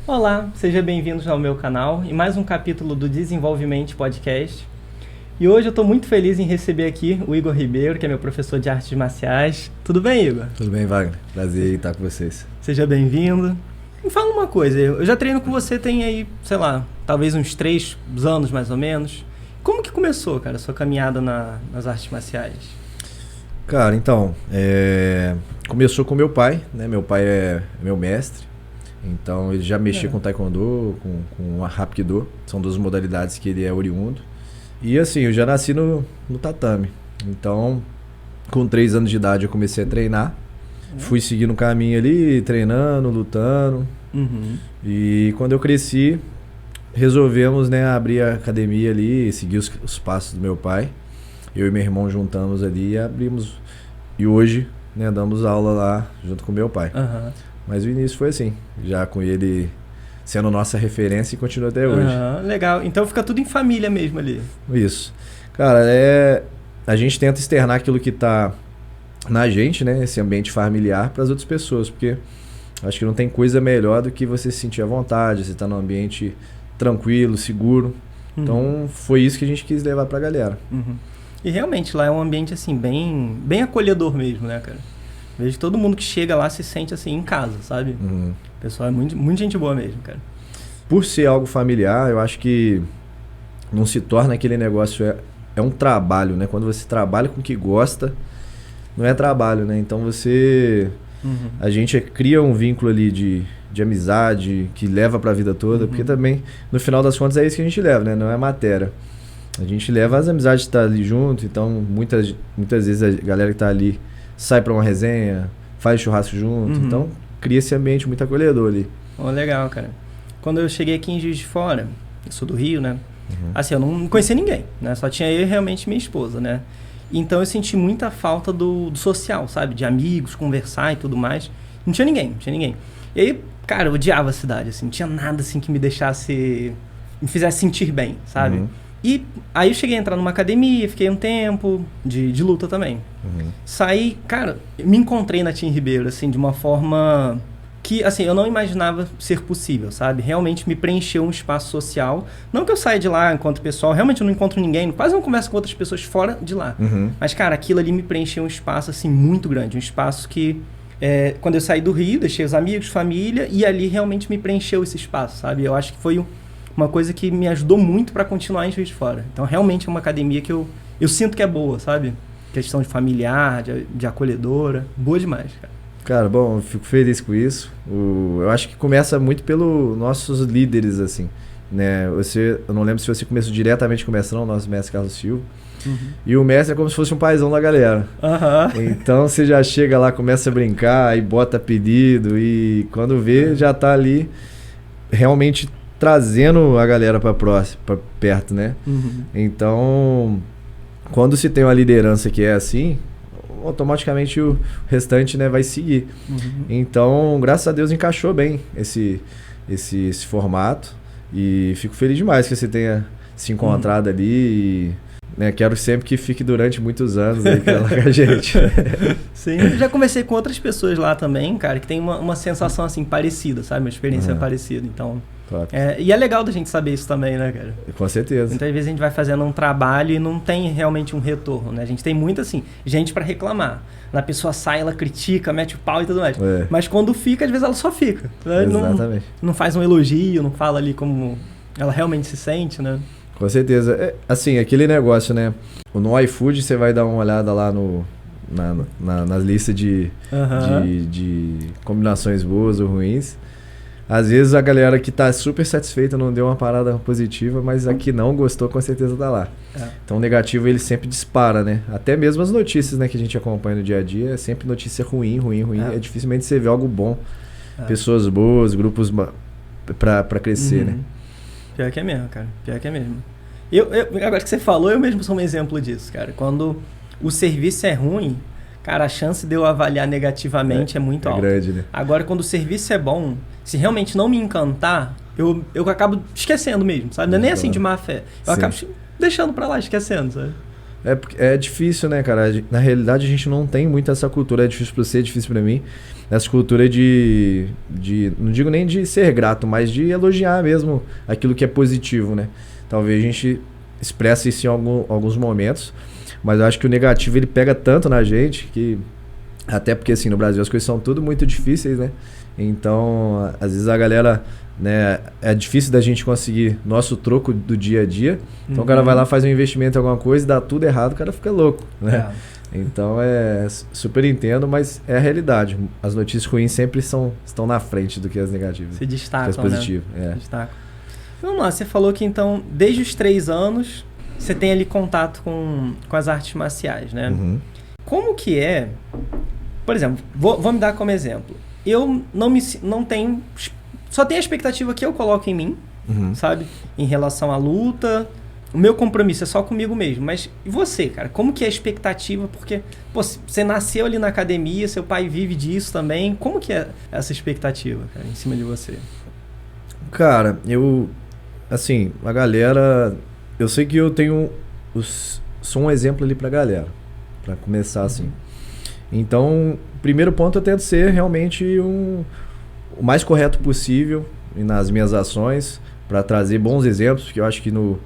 Olá, sejam bem-vindos ao meu canal e mais um capítulo do Desenvolvimento Podcast. E hoje eu estou muito feliz em receber aqui o Igor Ribeiro, que é meu professor de artes marciais. Tudo bem, Igor? Tudo bem, Wagner. Prazer em estar com vocês. Seja bem-vindo. Me fala uma coisa, eu já treino com você tem aí, sei lá, talvez uns 3 anos mais ou menos. Como que começou, cara, a sua caminhada nas artes marciais? Cara, então, começou com meu pai, né? Meu pai é meu mestre. Então ele já mexia com taekwondo, com hapkido, são duas modalidades que ele é oriundo. E assim, eu já nasci no tatame. Então, com 3 anos de idade eu comecei a treinar. Fui seguindo o caminho ali, treinando, lutando. E quando eu cresci, resolvemos, né, abrir a academia ali, seguir os passos do meu pai. Eu e meu irmão juntamos ali e abrimos. E hoje, né, damos aula lá junto com meu pai. Mas o início foi assim, já com ele sendo nossa referência e continua até hoje. Legal, então fica tudo em família mesmo ali. Isso. Cara, a gente tenta externar aquilo que tá na gente, né? Esse ambiente familiar para as outras pessoas, porque acho que não tem coisa melhor do que você se sentir à vontade, você tá num ambiente tranquilo, seguro. Então foi isso que a gente quis levar pra galera. E realmente lá é um ambiente assim bem acolhedor mesmo, né, cara? Vejo que todo mundo que chega lá se sente assim em casa, sabe? O pessoal é muito gente boa mesmo, cara. Por ser algo familiar, eu acho que não se torna aquele negócio, é um trabalho, né? Quando você trabalha com o que gosta, não é trabalho, né? Então a gente cria um vínculo ali de amizade que leva pra vida toda, porque também, no final das contas, é isso que a gente leva, né? Não é matéria. A gente leva as amizades que tá ali junto, então muitas vezes a galera que tá ali sai pra uma resenha, faz churrasco junto, então cria esse ambiente muito acolhedor ali. Legal, cara. Quando eu cheguei aqui em Juiz de Fora, eu sou do Rio, né? Assim, eu não conhecia ninguém, né? Só tinha eu e realmente minha esposa, né? Então eu senti muita falta do social, sabe? De amigos, conversar e tudo mais. Não tinha ninguém. E aí, cara, eu odiava a cidade, assim. Não tinha nada, assim, que me fizesse sentir bem, sabe? E aí eu cheguei a entrar numa academia, fiquei um tempo de luta também. Saí, cara, me encontrei na Team Ribeiro, assim, de uma forma que, assim, eu não imaginava ser possível, sabe? Realmente me preencheu um espaço social. Não que eu saia de lá enquanto pessoal, realmente eu não encontro ninguém, quase não converso com outras pessoas fora de lá. Mas, cara, aquilo ali me preencheu um espaço, assim, muito grande. Um espaço que, quando eu saí do Rio, deixei os amigos, família, e ali realmente me preencheu esse espaço, sabe? Eu acho que foi uma coisa que me ajudou muito para continuar em Juiz de Fora. Então, realmente é uma academia que eu sinto que é boa, sabe? Questão de familiar, de acolhedora. Boa demais, cara. Cara, bom, eu fico feliz com isso. Eu acho que começa muito pelos nossos líderes, assim, né? Eu não lembro se você começou diretamente com o mestrão, nosso mestre Carlos Silva. E o mestre é como se fosse um paizão da galera. Então você já chega lá, começa a brincar e bota apelido e quando vê, já tá ali realmente trazendo a galera pra perto, né? Então, quando se tem uma liderança que é assim, automaticamente o restante, né, vai seguir. Então, graças a Deus encaixou bem esse formato e fico feliz demais que você tenha se encontrado ali e, né, quero sempre que fique durante muitos anos aí com a gente. Sim, eu já conversei com outras pessoas lá também, cara, que tem uma sensação assim parecida, sabe? Uma experiência parecida, então... e é legal da gente saber isso também, né, cara? Com certeza. Muitas vezes a gente vai fazendo um trabalho e não tem realmente um retorno, né? A gente tem muito, assim, gente pra reclamar. A pessoa sai, ela critica, mete o pau e tudo mais. Mas quando fica, às vezes ela só fica. Né? Exatamente. Não faz um elogio, não fala ali como ela realmente se sente, né? Com certeza. Assim, aquele negócio, né? No iFood você vai dar uma olhada lá nas listas de combinações boas ou ruins. Às vezes a galera que tá super satisfeita não deu uma parada positiva, mas a que não gostou com certeza tá lá. Então o negativo ele sempre dispara, né? Até mesmo as notícias, né, que a gente acompanha no dia a dia, é sempre notícia ruim. É dificilmente você vê algo bom. Pessoas boas, grupos pra crescer, né? Pior que é mesmo, cara. Pior que é mesmo. Agora que você falou, eu mesmo sou um exemplo disso, cara. Quando o serviço é ruim, cara, a chance de eu avaliar negativamente é muito alta. Grande, né? Agora, quando o serviço é bom, se realmente não me encantar, eu acabo esquecendo mesmo, sabe? Não é nem assim de má fé. Eu acabo deixando pra lá, esquecendo, sabe? É difícil, né, cara? Na realidade, a gente não tem muito essa cultura. É difícil pra você, é difícil pra mim. Essa cultura de... Não digo nem de ser grato, mas de elogiar mesmo aquilo que é positivo, né? Talvez a gente expresse isso em alguns momentos, mas eu acho que o negativo, ele pega tanto na gente que... Até porque, assim, no Brasil as coisas são tudo muito difíceis, né? Então, às vezes a galera... né, é difícil da gente conseguir nosso troco do dia a dia. Então o cara vai lá, faz um investimento em alguma coisa, dá tudo errado, o cara fica louco, né? Então super entendo, mas é a realidade. As notícias ruins sempre estão na frente do que as negativas. Se destacam, que as positivas, né? Se destacam. Vamos lá, você falou que então, desde os 3 anos, você tem ali contato com as artes marciais, né? Uhum. Como que é... Por exemplo, vou me dar como exemplo. Eu não tenho... Só tem a expectativa que eu coloco em mim, sabe? Em relação à luta. O meu compromisso é só comigo mesmo. Mas e você, cara? Como que é a expectativa? Porque você nasceu ali na academia, seu pai vive disso também. Como que é essa expectativa, cara, em cima de você? Cara, assim, a galera... Eu sei que eu tenho... Sou um exemplo ali pra galera. Pra começar assim. Então, primeiro ponto, eu tento ser realmente o mais correto possível nas minhas ações, para trazer bons exemplos, porque eu acho que no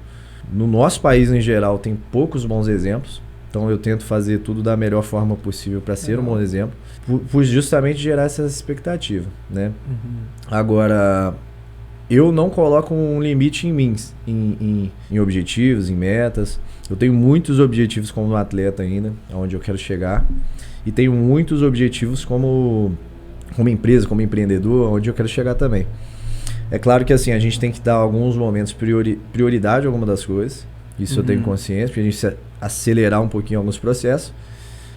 nosso país em geral tem poucos bons exemplos, então eu tento fazer tudo da melhor forma possível para ser um bom exemplo, por justamente gerar essa expectativa, né? Agora, eu não coloco um limite em mim, em objetivos, em metas. Eu tenho muitos objetivos como atleta ainda, aonde eu quero chegar, e tenho muitos objetivos como empresa, como empreendedor, onde eu quero chegar também. É claro que assim, a gente tem que dar alguns momentos prioridade a alguma das coisas. Isso eu tenho consciência, porque a gente acelerar um pouquinho alguns processos.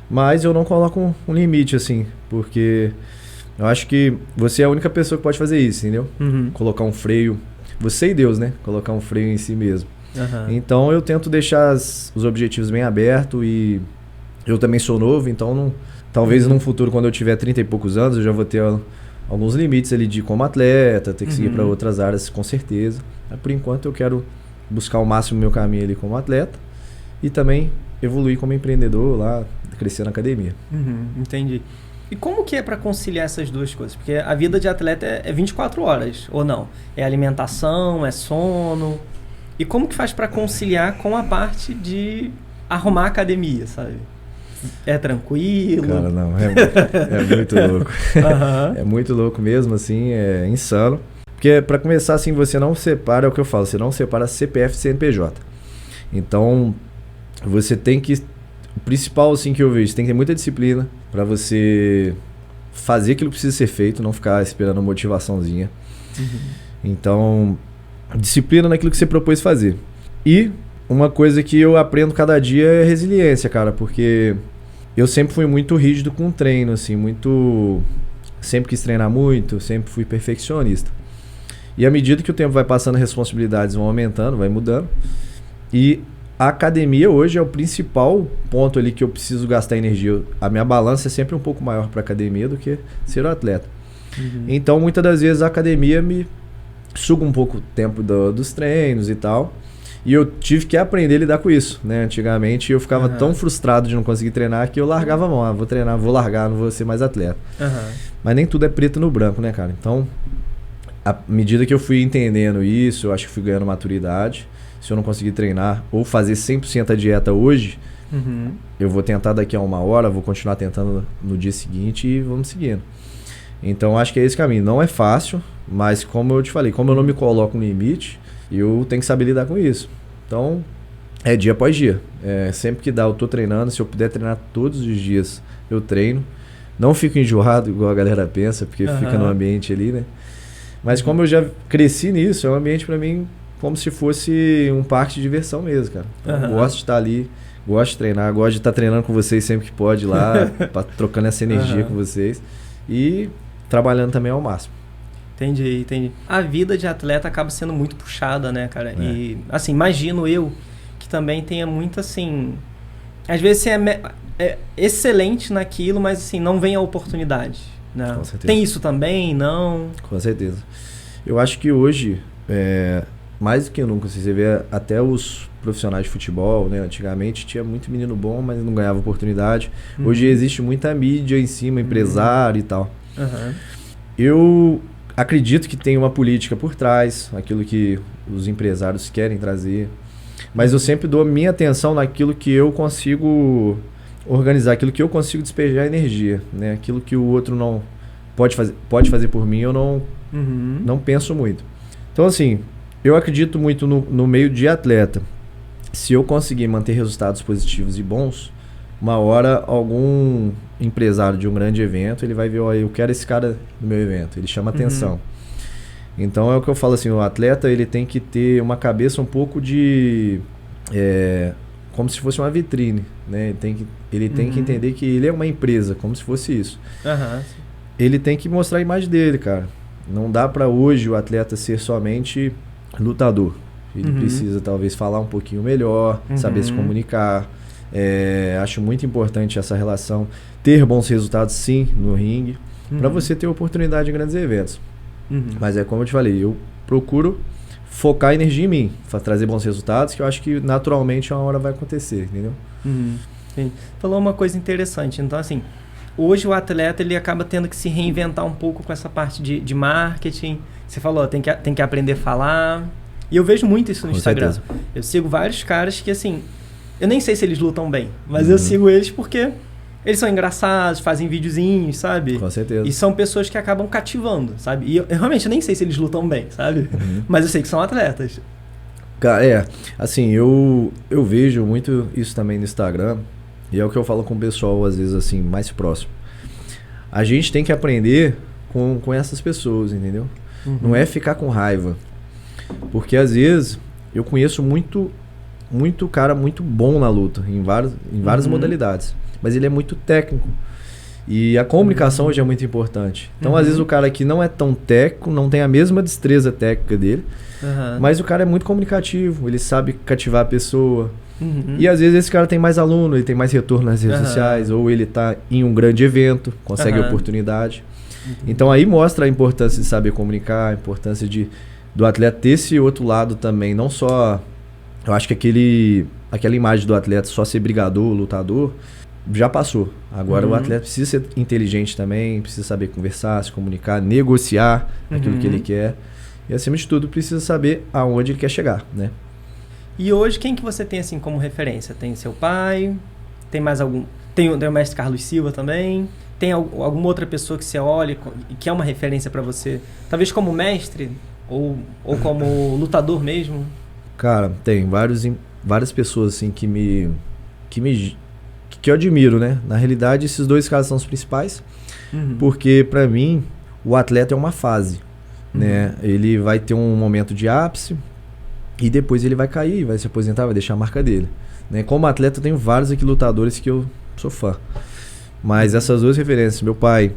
Mas eu não coloco um limite, assim, porque eu acho que você é a única pessoa que pode fazer isso, entendeu? Colocar um freio. Você e Deus, né? Colocar um freio em si mesmo. Então eu tento deixar os objetivos bem abertos, e eu também sou novo, então talvez num futuro, quando eu tiver 30 e poucos anos, eu já vou ter alguns limites ali de como atleta, ter que seguir para outras áreas, com certeza. Mas por enquanto eu quero buscar o máximo meu caminho ali como atleta e também evoluir como empreendedor lá, crescer na academia. Entendi. E como que é para conciliar essas duas coisas? Porque a vida de atleta é 24 horas, ou não? É alimentação, é sono. E como que faz para conciliar com a parte de arrumar a academia, sabe? É tranquilo? Cara, não, é muito louco. É muito louco mesmo, assim, é insano. Porque, pra começar, assim, você não separa, é o que eu falo, você não separa CPF e CNPJ. Então, você tem que... O principal, assim, que eu vejo, você tem que ter muita disciplina pra você fazer aquilo que precisa ser feito, não ficar esperando motivaçãozinha. Então, disciplina naquilo que você propôs fazer. E uma coisa que eu aprendo cada dia é resiliência, cara, porque eu sempre fui muito rígido com o treino, assim, sempre quis treinar muito, sempre fui perfeccionista. E à medida que o tempo vai passando, as responsabilidades vão aumentando, vai mudando. E a academia hoje é o principal ponto ali que eu preciso gastar energia. A minha balança é sempre um pouco maior para academia do que ser o atleta. Então, muitas das vezes a academia me suga um pouco o tempo dos treinos e tal. E eu tive que aprender a lidar com isso, né? Antigamente eu ficava tão frustrado de não conseguir treinar que eu largava a mão. Vou treinar, vou largar, não vou ser mais atleta. Mas nem tudo é preto no branco, né, cara? Então, à medida que eu fui entendendo isso, eu acho que fui ganhando maturidade. Se eu não conseguir treinar ou fazer 100% a dieta hoje, eu vou tentar daqui a 1 hora, vou continuar tentando no dia seguinte e vamos seguindo. Então, acho que é esse caminho. Não é fácil, mas como eu te falei, como eu não me coloco um limite, eu tenho que saber lidar com isso. Então, é dia após dia. Sempre que dá, eu tô treinando. Se eu puder treinar todos os dias, eu treino. Não fico enjoado, igual a galera pensa, porque fica no ambiente ali, né? Mas como eu já cresci nisso, é um ambiente pra mim como se fosse um parque de diversão mesmo, cara. Eu gosto de estar ali, gosto de treinar, gosto de estar treinando com vocês sempre que pode lá, trocando essa energia com vocês e trabalhando também ao máximo. Entendi. A vida de atleta acaba sendo muito puxada, né, cara? E, assim, imagino eu que também tenha muito, assim... Às vezes você é excelente naquilo, mas, assim, não vem a oportunidade, né? Com certeza. Tem isso também, não? Com certeza. Eu acho que hoje, mais do que nunca, assim, você vê até os profissionais de futebol, né? Antigamente tinha muito menino bom, mas não ganhava oportunidade. Hoje existe muita mídia em cima, empresário e tal. Eu acredito que tem uma política por trás, aquilo que os empresários querem trazer, mas eu sempre dou minha atenção naquilo que eu consigo organizar, aquilo que eu consigo despejar energia, né? Aquilo que o outro não pode fazer por mim, eu não penso muito. Então, assim, eu acredito muito no meio de atleta. Se eu conseguir manter resultados positivos e bons, uma hora algum empresário de um grande evento, ele vai ver, ó, eu quero esse cara no meu evento, ele chama atenção. Então é o que eu falo assim, o atleta ele tem que ter uma cabeça um pouco de... como se fosse uma vitrine, né? Ele tem que entender que ele é uma empresa, como se fosse isso. Ele tem que mostrar a imagem dele, cara. Não dá pra hoje o atleta ser somente lutador. Ele precisa talvez falar um pouquinho melhor, saber se comunicar. Acho muito importante essa relação. Ter bons resultados sim no ringue, pra você ter oportunidade em grandes eventos. Mas é como eu te falei, eu procuro focar energia em mim, trazer bons resultados, que eu acho que naturalmente uma hora vai acontecer, entendeu? Sim. Falou uma coisa interessante, então assim, hoje o atleta ele acaba tendo que se reinventar um pouco com essa parte de marketing. Você falou, tem que aprender a falar, e eu vejo muito isso no Instagram. Certeza. Eu sigo vários caras que assim, eu nem sei se eles lutam bem, mas eu sigo eles porque eles são engraçados, fazem videozinhos, sabe? Com certeza. E são pessoas que acabam cativando, sabe? E eu realmente nem sei se eles lutam bem, sabe? Mas eu sei que são atletas. Cara, assim, eu vejo muito isso também no Instagram. E é o que eu falo com o pessoal, às vezes, assim, mais próximo. A gente tem que aprender com essas pessoas, entendeu? Não é ficar com raiva. Porque, às vezes, eu conheço muito cara muito bom na luta, em várias modalidades. Mas ele é muito técnico. E a comunicação hoje é muito importante. Então, às vezes, o cara que não é tão técnico, não tem a mesma destreza técnica dele, mas o cara é muito comunicativo, ele sabe cativar a pessoa. E às vezes esse cara tem mais aluno, ele tem mais retorno nas redes sociais, ou ele tá em um grande evento, consegue oportunidade. Então aí mostra a importância de saber comunicar, a importância do atleta ter esse outro lado também, não só... Eu acho que aquela imagem do atleta só ser brigador, lutador, já passou. Agora o atleta precisa ser inteligente também, precisa saber conversar, se comunicar, negociar aquilo que ele quer. E acima de tudo precisa saber aonde ele quer chegar, né? E hoje, quem que você tem assim como referência? Tem seu pai? Tem mais algum? Tem o mestre Carlos Silva também? Tem alguma outra pessoa que você olha e que é uma referência pra você? Talvez como mestre? Ou como lutador mesmo? Cara, tem várias pessoas assim que eu admiro, né? Na realidade, esses dois caras são os principais. Porque pra mim, o atleta é uma fase, né? Ele vai ter um momento de ápice, e depois ele vai cair, vai se aposentar, vai deixar a marca dele, né? Como atleta eu tenho vários aqui lutadores que eu sou fã. Mas essas duas referências, meu pai,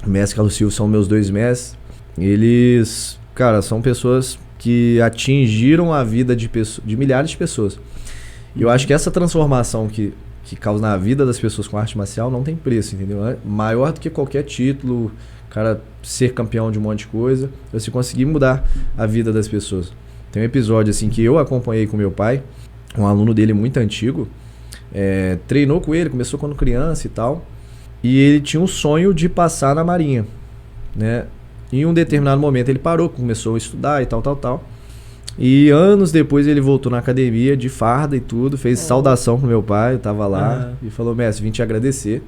o mestre Carlos Silva, são meus dois mestres. Eles, cara, são pessoas que atingiram a vida de milhares de pessoas. E eu acho que essa transformação que causa na vida das pessoas com arte marcial não tem preço, entendeu? É maior do que qualquer título, cara, ser campeão de um monte de coisa, você conseguir mudar a vida das pessoas. Tem um episódio assim que eu acompanhei com meu pai, um aluno dele muito antigo, treinou com ele, começou quando criança e tal, e ele tinha um sonho de passar na Marinha, né? Em um determinado momento ele parou, começou a estudar e tal. E anos depois ele voltou na academia de farda e tudo, fez saudação pro meu pai, eu tava lá, e falou, mestre, vim te agradecer,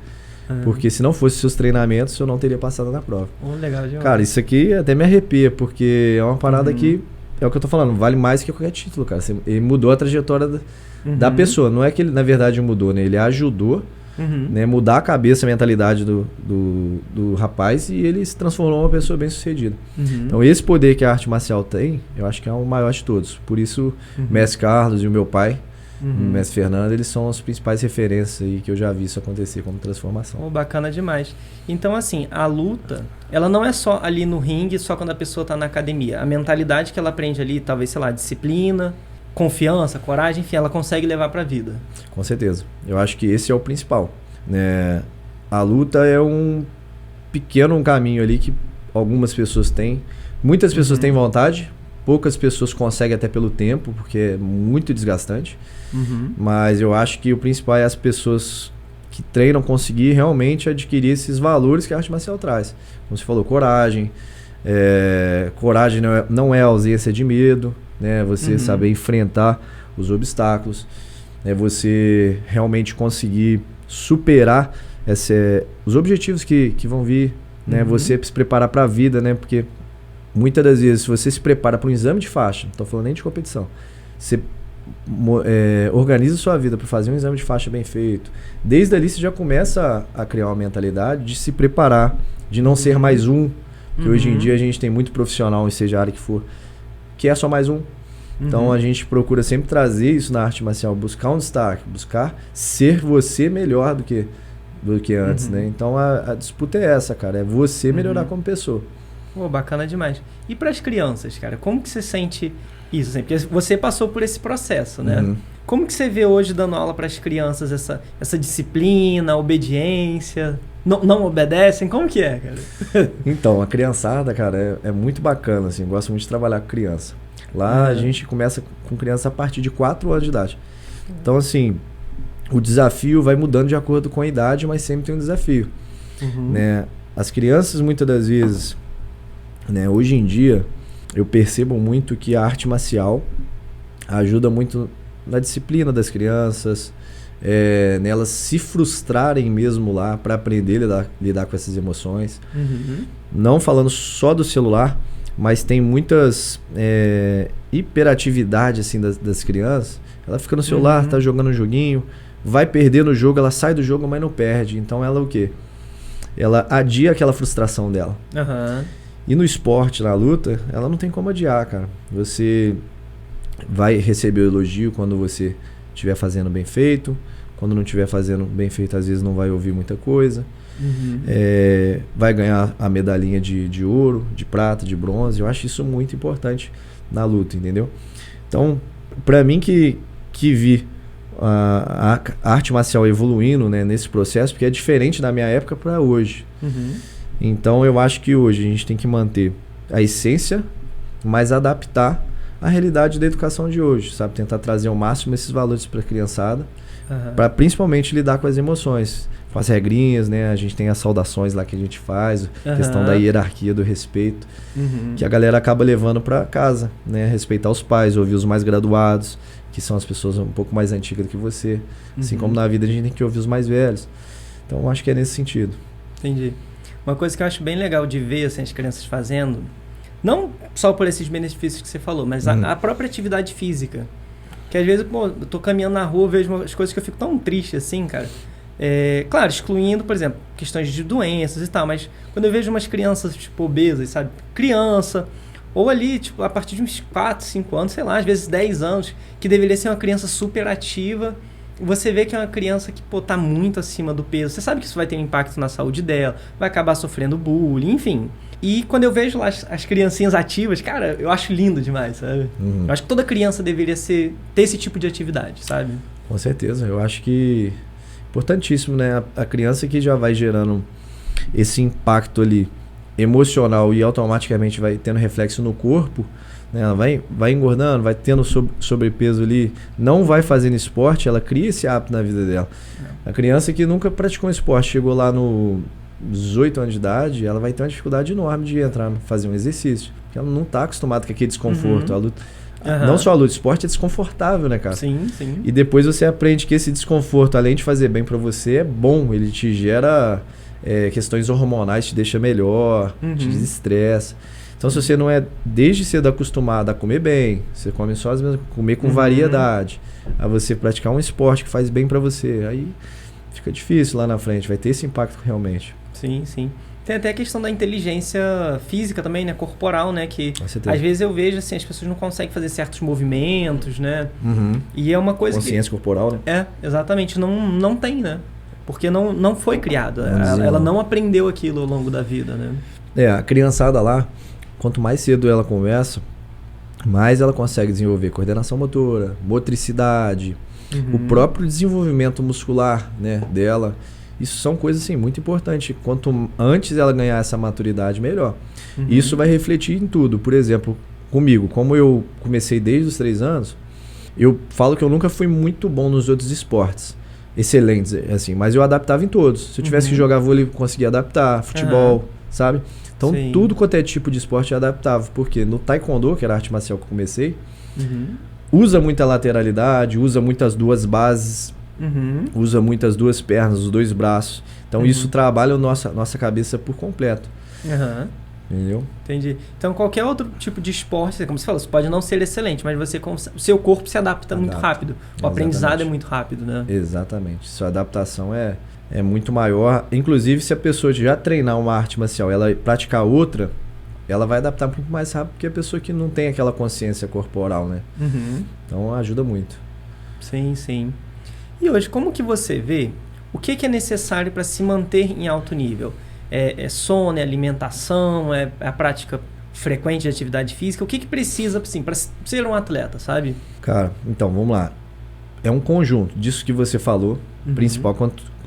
porque se não fosse seus treinamentos eu não teria passado na prova. Legal demais. Cara, isso aqui até me arrepia, porque é uma parada que é o que eu tô falando, vale mais que qualquer título, cara. Ele mudou a trajetória da pessoa. Não é que ele, na verdade, mudou, né? Ele ajudou, né? Mudar a cabeça, a mentalidade do rapaz, e ele se transformou numa pessoa bem sucedida. Então, esse poder que a arte marcial tem, eu acho que é o maior de todos. Por isso, o mestre Carlos e o meu pai, o mestre Fernando, eles são as principais referências aí que eu já vi isso acontecer como transformação. Bacana demais. Então, assim, a luta, ela não é só ali no ringue, só quando a pessoa está na academia. A mentalidade que ela aprende ali, talvez, sei lá, disciplina, confiança, coragem, enfim, ela consegue levar para a vida. Com certeza. Eu acho que esse é o principal, né? A luta é um pequeno caminho ali que algumas pessoas têm. Muitas pessoas têm vontade, poucas pessoas conseguem até pelo tempo, porque é muito desgastante. Mas eu acho que o principal é as pessoas que treinam conseguir realmente adquirir esses valores que a arte marcial traz. Como você falou, coragem. Coragem não é ausência de medo, né? Você saber enfrentar os obstáculos, é você realmente conseguir superar os objetivos que vão vir, né? Você se preparar para a vida, né? Porque muitas das vezes, se você se prepara para um exame de faixa, não estou falando nem de competição, você organiza sua vida para fazer um exame de faixa bem feito. Desde ali você já começa a criar uma mentalidade de se preparar, de não ser mais um, que hoje em dia a gente tem muito profissional, seja a área que for, que é só mais um. Então a gente procura sempre trazer isso na arte marcial, buscar um destaque, buscar ser você melhor do que antes, né? Então a disputa é essa, cara, é você melhorar como pessoa. Pô, bacana demais. E para as crianças, cara, como que você sente isso? Assim, porque você passou por esse processo, né? Como que você vê hoje dando aula para as crianças essa disciplina, obediência? Não obedecem? Como que é, cara? Então, a criançada, cara, é muito bacana, assim, eu gosto muito de trabalhar com criança. Lá a gente começa com criança a partir de 4 anos de idade. Então, assim, o desafio vai mudando de acordo com a idade, mas sempre tem um desafio. Né? As crianças, muitas das vezes, né, hoje em dia, eu percebo muito que a arte marcial ajuda muito na disciplina das crianças, nelas se frustrarem mesmo lá para aprender a lidar com essas emoções. Não falando só do celular, mas tem muitas hiperatividade assim, das crianças. Ela fica no celular, tá jogando um joguinho, vai perder no jogo, ela sai do jogo, mas não perde. Então ela o quê? Ela adia aquela frustração dela. E no esporte, na luta, ela não tem como adiar, cara. Você vai receber o elogio quando você estiver fazendo bem feito. Quando não estiver fazendo bem feito, às vezes não vai ouvir muita coisa. Vai ganhar a medalhinha de ouro, de prata, de bronze. Eu acho isso muito importante na luta, entendeu? Então, pra mim que vi a arte marcial evoluindo, né, nesse processo, porque é diferente da minha época para hoje. Então eu acho que hoje a gente tem que manter a essência, mas adaptar a realidade da educação de hoje, sabe? Tentar trazer ao máximo esses valores para a criançada, para principalmente lidar com as emoções, com as regrinhas, né? A gente tem as saudações lá que a gente faz, questão da hierarquia, do respeito, que a galera acaba levando para casa, né? Respeitar os pais, ouvir os mais graduados, que são as pessoas um pouco mais antigas do que você. Assim como na vida a gente tem que ouvir os mais velhos. Então eu acho que é nesse sentido. Entendi. Uma coisa que eu acho bem legal de ver assim, as crianças fazendo, não só por esses benefícios que você falou, mas a própria atividade física. Que às vezes, pô, eu tô caminhando na rua, vejo umas coisas que eu fico tão triste assim, cara. Claro, excluindo, por exemplo, questões de doenças e tal, mas quando eu vejo umas crianças, tipo, obesas, sabe? Criança, ou ali, tipo, a partir de uns 4, 5 anos, sei lá, às vezes 10 anos, que deveria ser uma criança super ativa, você vê que é uma criança que, pô, tá muito acima do peso. Você sabe que isso vai ter um impacto na saúde dela, vai acabar sofrendo bullying, enfim. E quando eu vejo lá as criancinhas ativas, cara, eu acho lindo demais, sabe? Eu acho que toda criança deveria ter esse tipo de atividade, sabe? Com certeza, eu acho que importantíssimo, né? A criança que já vai gerando esse impacto ali emocional e automaticamente vai tendo reflexo no corpo, né? Ela vai engordando, vai tendo sobrepeso ali, não vai fazendo esporte, ela cria esse hábito na vida dela. A criança que nunca praticou um esporte, chegou lá no 18 anos de idade, ela vai ter uma dificuldade enorme de entrar, fazer um exercício, porque ela não está acostumada com aquele desconforto. A luta, não só a luta, o esporte é desconfortável, né, cara? Sim. E depois você aprende que esse desconforto, além de fazer bem para você, é bom, ele te gera questões hormonais, te deixa melhor, te desestressa. Então, se você não é desde cedo acostumado a comer bem, você come só as mesmas, comer com variedade, a você praticar um esporte que faz bem para você, aí fica difícil lá na frente, vai ter esse impacto realmente. Sim. Tem até a questão da inteligência física também, né? Corporal, né? Que às vezes eu vejo assim, as pessoas não conseguem fazer certos movimentos, né? E é uma coisa consciência corporal, né? Exatamente. Não tem, né? Porque não foi criado. Ela não aprendeu aquilo ao longo da vida, né? A criançada lá, quanto mais cedo ela conversa, mais ela consegue desenvolver coordenação motora, motricidade, o próprio desenvolvimento muscular, né, dela. Isso são coisas assim, muito importantes. Quanto antes ela ganhar essa maturidade, melhor. Isso vai refletir em tudo. Por exemplo, comigo, como eu comecei desde os 3 anos, eu falo que eu nunca fui muito bom nos outros esportes. Excelentes, assim, mas eu adaptava em todos. Se eu tivesse que jogar vôlei, eu conseguia adaptar, futebol, sabe? Então, tudo quanto é tipo de esporte eu adaptava. Porque no taekwondo, que era a arte marcial que eu comecei, usa muita lateralidade, usa muitas duas bases, usa muitas duas pernas, os 2 braços. Então, isso trabalha a nossa cabeça por completo. Entendeu? Entendi. Então, qualquer outro tipo de esporte, como você falou, você pode não ser excelente, mas o seu corpo se adapta muito rápido. O aprendizado é muito rápido, né? Exatamente. Sua adaptação é muito maior. Inclusive, se a pessoa já treinar uma arte marcial, ela praticar outra, ela vai adaptar muito mais rápido que a pessoa que não tem aquela consciência corporal, né? Então, ajuda muito. Sim, sim. E hoje, como que você vê o que é necessário para se manter em alto nível? É sono, é alimentação, é a prática frequente de atividade física? O que precisa, assim, para ser um atleta, sabe? Cara, então, vamos lá. É um conjunto disso que você falou, principal,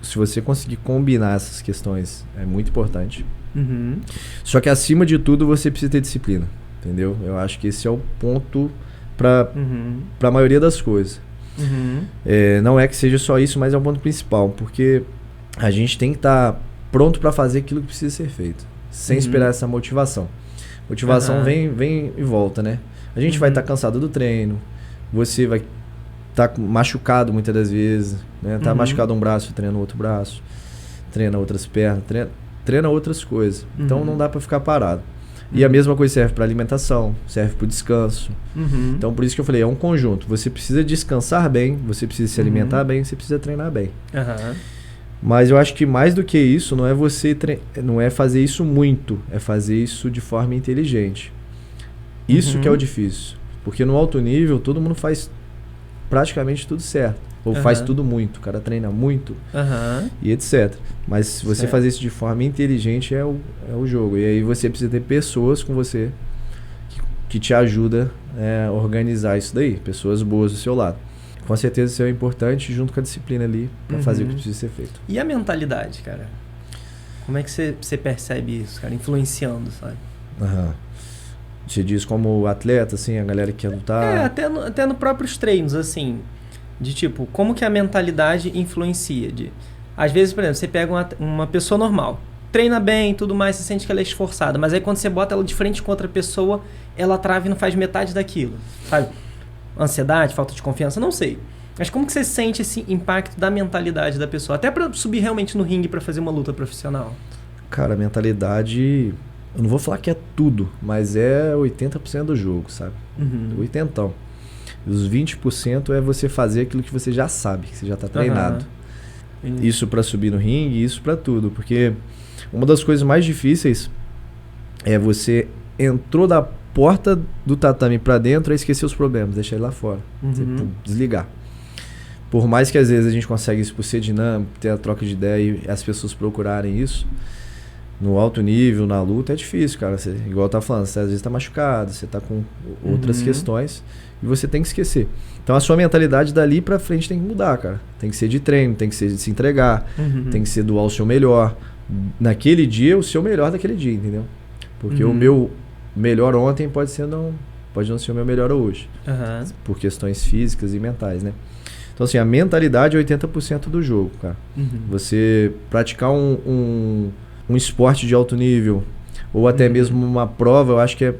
se você conseguir combinar essas questões, é muito importante. Só que, acima de tudo, você precisa ter disciplina, entendeu? Eu acho que esse é o ponto para a maioria das coisas. Não é que seja só isso, mas é o ponto principal, porque a gente tem que estar pronto para fazer aquilo que precisa ser feito, sem esperar essa motivação. Motivação vem e volta, né? A gente vai estar cansado do treino, você vai estar machucado muitas das vezes, né? Tá machucado um braço, treina o outro braço, treina outras pernas, treina outras coisas. Então não dá para ficar parado. E a mesma coisa serve para alimentação, serve para o descanso. Então, por isso que eu falei, é um conjunto. Você precisa descansar bem, você precisa se alimentar bem, você precisa treinar bem. Mas eu acho que mais do que isso, não é não é fazer isso muito, é fazer isso de forma inteligente. Isso que é o difícil. Porque no alto nível, todo mundo faz praticamente tudo certo. Ou faz tudo muito. O cara treina muito e etc. Mas se você fazer isso de forma inteligente, é o jogo. E aí você precisa ter pessoas com você que te ajudam a organizar isso daí. Pessoas boas do seu lado. Com certeza isso é importante, junto com a disciplina ali, para fazer o que precisa ser feito. E a mentalidade, cara? Como é que você percebe isso, cara? Influenciando, sabe? Você diz como atleta, assim, a galera que quer lutar... até no próprios treinos, assim, de tipo, como que a mentalidade influencia? Às vezes, por exemplo, você pega uma pessoa normal, treina bem e tudo mais, você sente que ela é esforçada, mas aí quando você bota ela de frente com outra pessoa, ela trava e não faz metade daquilo, sabe? Ansiedade, falta de confiança, não sei. Mas como que você sente esse impacto da mentalidade da pessoa? Até pra subir realmente no ringue pra fazer uma luta profissional. Cara, a mentalidade... Eu não vou falar que é tudo, mas é 80% do jogo, sabe? 80%. Os 20% é você fazer aquilo que você já sabe, que você já tá treinado. Isso pra subir no ringue, isso pra tudo. Porque uma das coisas mais difíceis é você entrou da porta do tatame pra dentro, é esquecer os problemas, deixar ele lá fora. Você, desligar. Por mais que às vezes a gente consiga isso por ser dinâmico, ter a troca de ideia e as pessoas procurarem isso, no alto nível, na luta, é difícil, cara. Você, igual eu tava falando, você às vezes tá machucado, você tá com outras questões e você tem que esquecer. Então a sua mentalidade dali pra frente tem que mudar, cara. Tem que ser de treino, tem que ser de se entregar, tem que ser doar o seu melhor. Naquele dia, o seu melhor daquele dia, entendeu? Porque o meu melhor ontem pode não ser o meu melhor hoje. Por questões físicas e mentais, né? Então, assim, a mentalidade é 80% do jogo, cara. Você praticar um esporte de alto nível, ou até mesmo uma prova, eu acho que é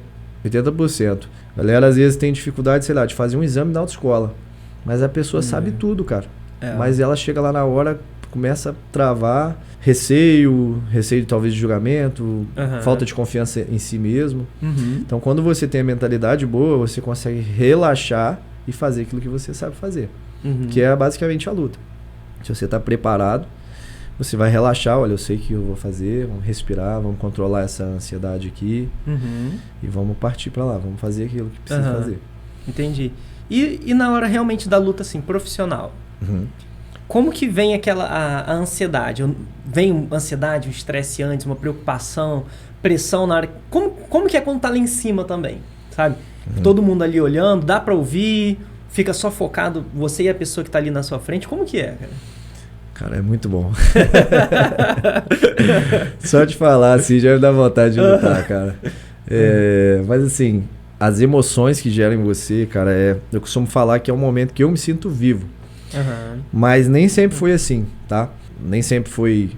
80%. A galera, às vezes, tem dificuldade, sei lá, de fazer um exame na autoescola. Mas a pessoa sabe tudo, cara. Mas ela chega lá na hora, começa a travar, receio talvez de julgamento, falta de confiança em si mesmo. Então, quando você tem a mentalidade boa, você consegue relaxar e fazer aquilo que você sabe fazer, que é basicamente a luta. Se você está preparado, você vai relaxar, olha, eu sei que eu vou fazer, vamos respirar, vamos controlar essa ansiedade aqui e vamos partir para lá, vamos fazer aquilo que precisa fazer. Entendi. E na hora realmente da luta, assim, profissional, como que vem a ansiedade? Vem ansiedade, um estresse antes, uma preocupação, pressão na hora... Como que é quando tá lá em cima também, sabe? Todo mundo ali olhando, dá pra ouvir, fica só focado você e a pessoa que tá ali na sua frente. Como que é, cara? Cara, é muito bom. Só de falar assim já me dá vontade de lutar, cara. Mas assim, as emoções que geram em você, cara, eu costumo falar que é um momento que eu me sinto vivo. Mas nem sempre foi assim, tá? Nem sempre foi...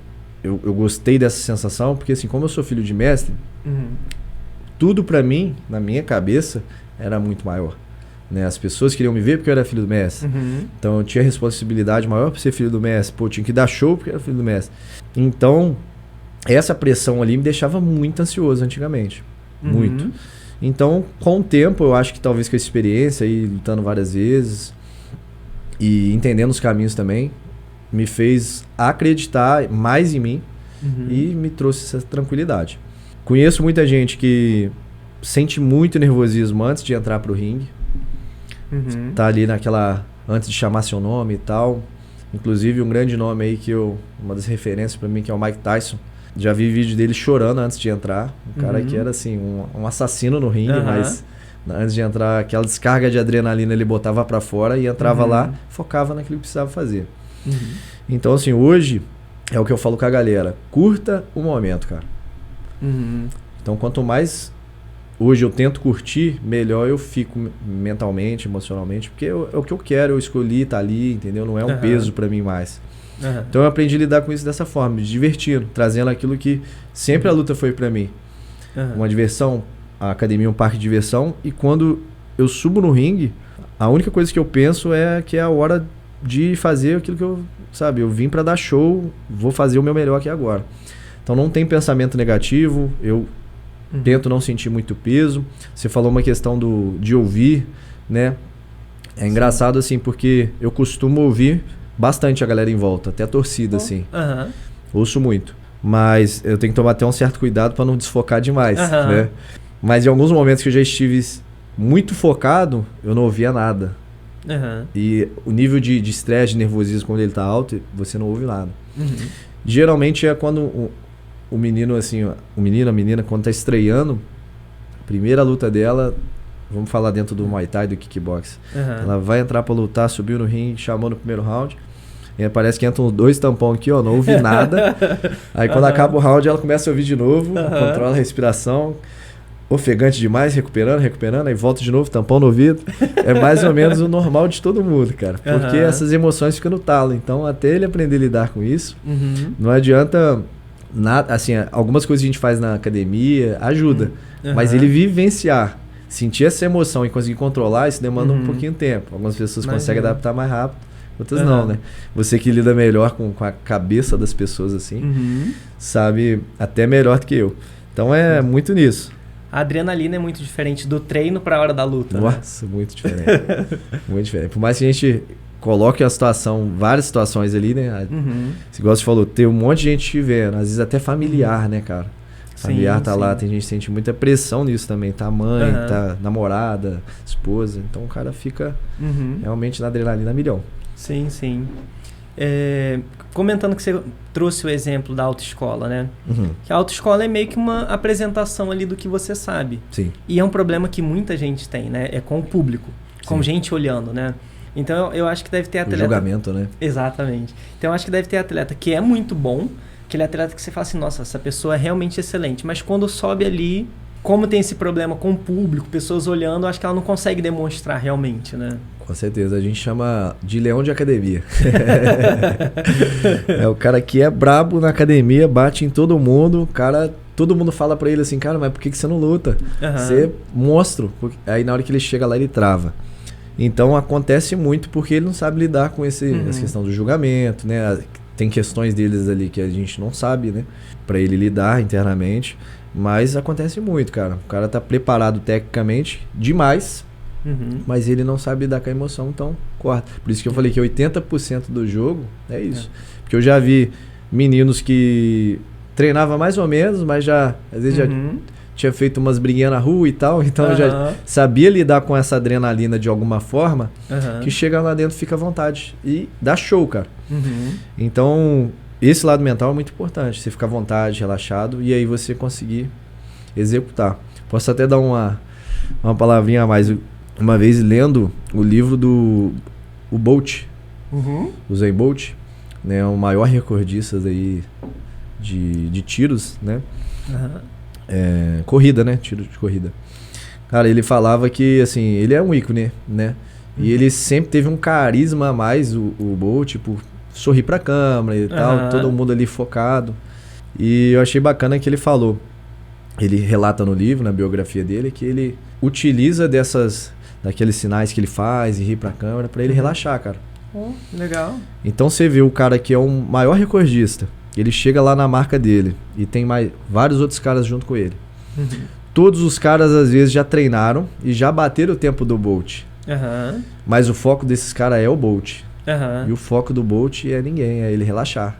Eu gostei dessa sensação, porque assim, como eu sou filho de mestre, tudo pra mim, na minha cabeça, era muito maior. Né? As pessoas queriam me ver porque eu era filho do mestre. Então eu tinha responsabilidade maior por ser filho do mestre. Pô, eu tinha que dar show porque eu era filho do mestre. Então, essa pressão ali me deixava muito ansioso antigamente. Muito. Então, com o tempo, eu acho que talvez com a experiência aí, lutando várias vezes e entendendo os caminhos também, me fez acreditar mais em mim e me trouxe essa tranquilidade. Conheço muita gente que sente muito nervosismo antes de entrar pro ringue. Tá ali naquela... Antes de chamar seu nome e tal. Inclusive, um grande nome aí que uma das referências pra mim, que é o Mike Tyson. Já vi vídeo dele chorando antes de entrar. Um cara que era assim, um assassino no ringue, mas antes de entrar, aquela descarga de adrenalina ele botava pra fora e entrava lá, focava naquilo que precisava fazer. Então, assim, hoje é o que eu falo com a galera. Curta o momento, cara. Então, quanto mais hoje eu tento curtir, melhor eu fico mentalmente, emocionalmente, porque é o que eu quero, eu escolhi estar ali, entendeu? Não é um peso pra mim mais. Então eu aprendi a lidar com isso dessa forma, me divertindo, trazendo aquilo que sempre a luta foi pra mim. Uma diversão, a academia é um parque de diversão, e quando eu subo no ringue, a única coisa que eu penso é que é a hora de fazer aquilo que eu vim pra dar show, vou fazer o meu melhor aqui agora. Então não tem pensamento negativo, eu tento não sentir muito peso. Você falou uma questão de ouvir, né? É engraçado assim, porque eu costumo ouvir bastante a galera em volta, até a torcida, assim. Ouço muito. Mas eu tenho que tomar até um certo cuidado para não desfocar demais, né? Mas em alguns momentos que eu já estive muito focado, eu não ouvia nada. E o nível de estresse, de nervosismo, quando ele tá alto, você não ouve nada. Geralmente é quando o menino, assim, a menina, quando tá estreando, a primeira luta dela, vamos falar dentro do Muay Thai, do kickbox. Ela vai entrar pra lutar, subiu no ringue, chamou no primeiro round. E parece que entram 2 tampões aqui, ó, não ouvi nada. Aí quando acaba o round, ela começa a ouvir de novo, controla a respiração, ofegante demais, recuperando, aí volta de novo, tampão no ouvido. É mais ou menos o normal de todo mundo, cara. Porque essas emoções ficam no talo. Então, até ele aprender a lidar com isso, não adianta nada. Assim, algumas coisas que a gente faz na academia ajuda, mas ele vivenciar, sentir essa emoção e conseguir controlar, isso demanda um pouquinho de tempo. Algumas pessoas conseguem adaptar mais rápido, outras não, né? Você que lida melhor com a cabeça das pessoas, assim, sabe até melhor do que eu. Então é muito nisso. A adrenalina é muito diferente do treino para a hora da luta. Nossa, né? Muito diferente. Muito diferente. Por mais que a gente coloque a situação, várias situações ali, né? Igual você falou, tem um monte de gente te vendo, às vezes até familiar, né, cara? Familiar tá lá, tem gente que sente muita pressão nisso também, tá mãe, tá namorada, esposa, então o cara fica realmente na adrenalina milhão. Sim, sim. Comentando que você trouxe o exemplo da autoescola, né? Que a autoescola é meio que uma apresentação ali do que você sabe. Sim. E é um problema que muita gente tem, né? É com o público, com gente olhando, né? Então eu acho que deve ter atleta... O julgamento, né? Exatamente. Então eu acho que deve ter atleta que é muito bom, aquele atleta que você fala assim, nossa, essa pessoa é realmente excelente, mas quando sobe ali, como tem esse problema com o público, pessoas olhando, eu acho que ela não consegue demonstrar realmente, né? Com certeza, a gente chama de leão de academia. É o cara que é brabo na academia, bate em todo mundo, todo mundo fala pra ele assim, cara, mas por que você não luta? Você mostra, aí na hora que ele chega lá ele trava. Então acontece muito porque ele não sabe lidar com essa questão do julgamento, né? Tem questões deles ali que a gente não sabe, né? Pra ele lidar internamente, mas acontece muito, cara. O cara tá preparado tecnicamente demais, mas ele não sabe lidar com a emoção, então corta. Por isso que eu falei que 80% do jogo é isso. Porque eu já vi meninos que treinavam mais ou menos, mas já às vezes já tinha feito umas briguinhas na rua e tal, então já sabia lidar com essa adrenalina de alguma forma, que chega lá dentro, fica à vontade e dá show, cara. Então, esse lado mental é muito importante, você ficar à vontade, relaxado, e aí você conseguir executar. Posso até dar uma palavrinha a mais. Uma vez lendo o livro do Bolt, o Usain Bolt, né, o maior recordista aí de tiros, né? Corrida, né? Tiro de corrida. Cara, ele falava que, assim, ele é um ícone, né? E ele sempre teve um carisma a mais, o Bolt, tipo, sorrir pra câmera e tal, todo mundo ali focado. E eu achei bacana que ele falou, ele relata no livro, na biografia dele, que ele utiliza daqueles sinais que ele faz e rir pra câmera pra ele relaxar, cara. Legal. Então você vê o cara que é o maior recordista, ele chega lá na marca dele e tem vários outros caras junto com ele. Todos os caras às vezes já treinaram e já bateram o tempo do Bolt. Mas o foco desses caras é o Bolt. E o foco do Bolt é ninguém, é ele relaxar.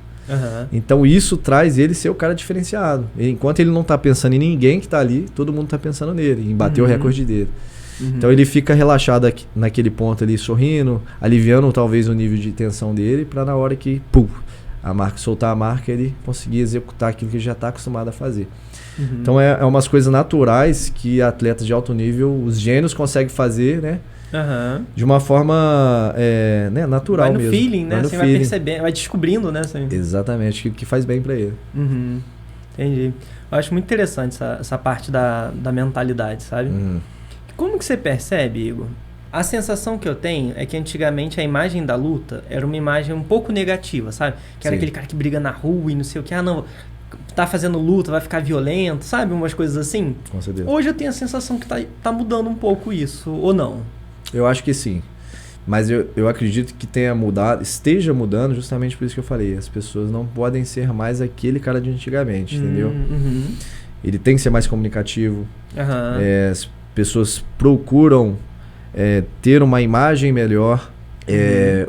Então isso traz ele ser o cara diferenciado. Enquanto ele não tá pensando em ninguém que tá ali, todo mundo tá pensando nele, em bater o recorde dele. Então ele fica relaxado naquele ponto ali, sorrindo, aliviando talvez o nível de tensão dele, pra na hora que soltar a marca, ele conseguir executar aquilo que ele já tá acostumado a fazer. Então é umas coisas naturais que atletas de alto nível, os gênios conseguem fazer, né? De uma forma né, natural mesmo. Vai no feeling, né? Você vai percebendo, vai descobrindo, né? Assim. Exatamente, que faz bem pra ele. Entendi. Eu acho muito interessante essa parte da mentalidade, sabe? Como que você percebe, Igor? A sensação que eu tenho é que antigamente a imagem da luta era uma imagem um pouco negativa, sabe? Que era aquele cara que briga na rua e não sei o que. Não, tá fazendo luta, vai ficar violento, sabe? Umas coisas assim. Com certeza. Hoje eu tenho a sensação que tá mudando um pouco isso, ou não? Eu acho que sim. Mas eu acredito que esteja mudando justamente por isso que eu falei. As pessoas não podem ser mais aquele cara de antigamente, entendeu? Ele tem que ser mais comunicativo. As pessoas procuram ter uma imagem melhor.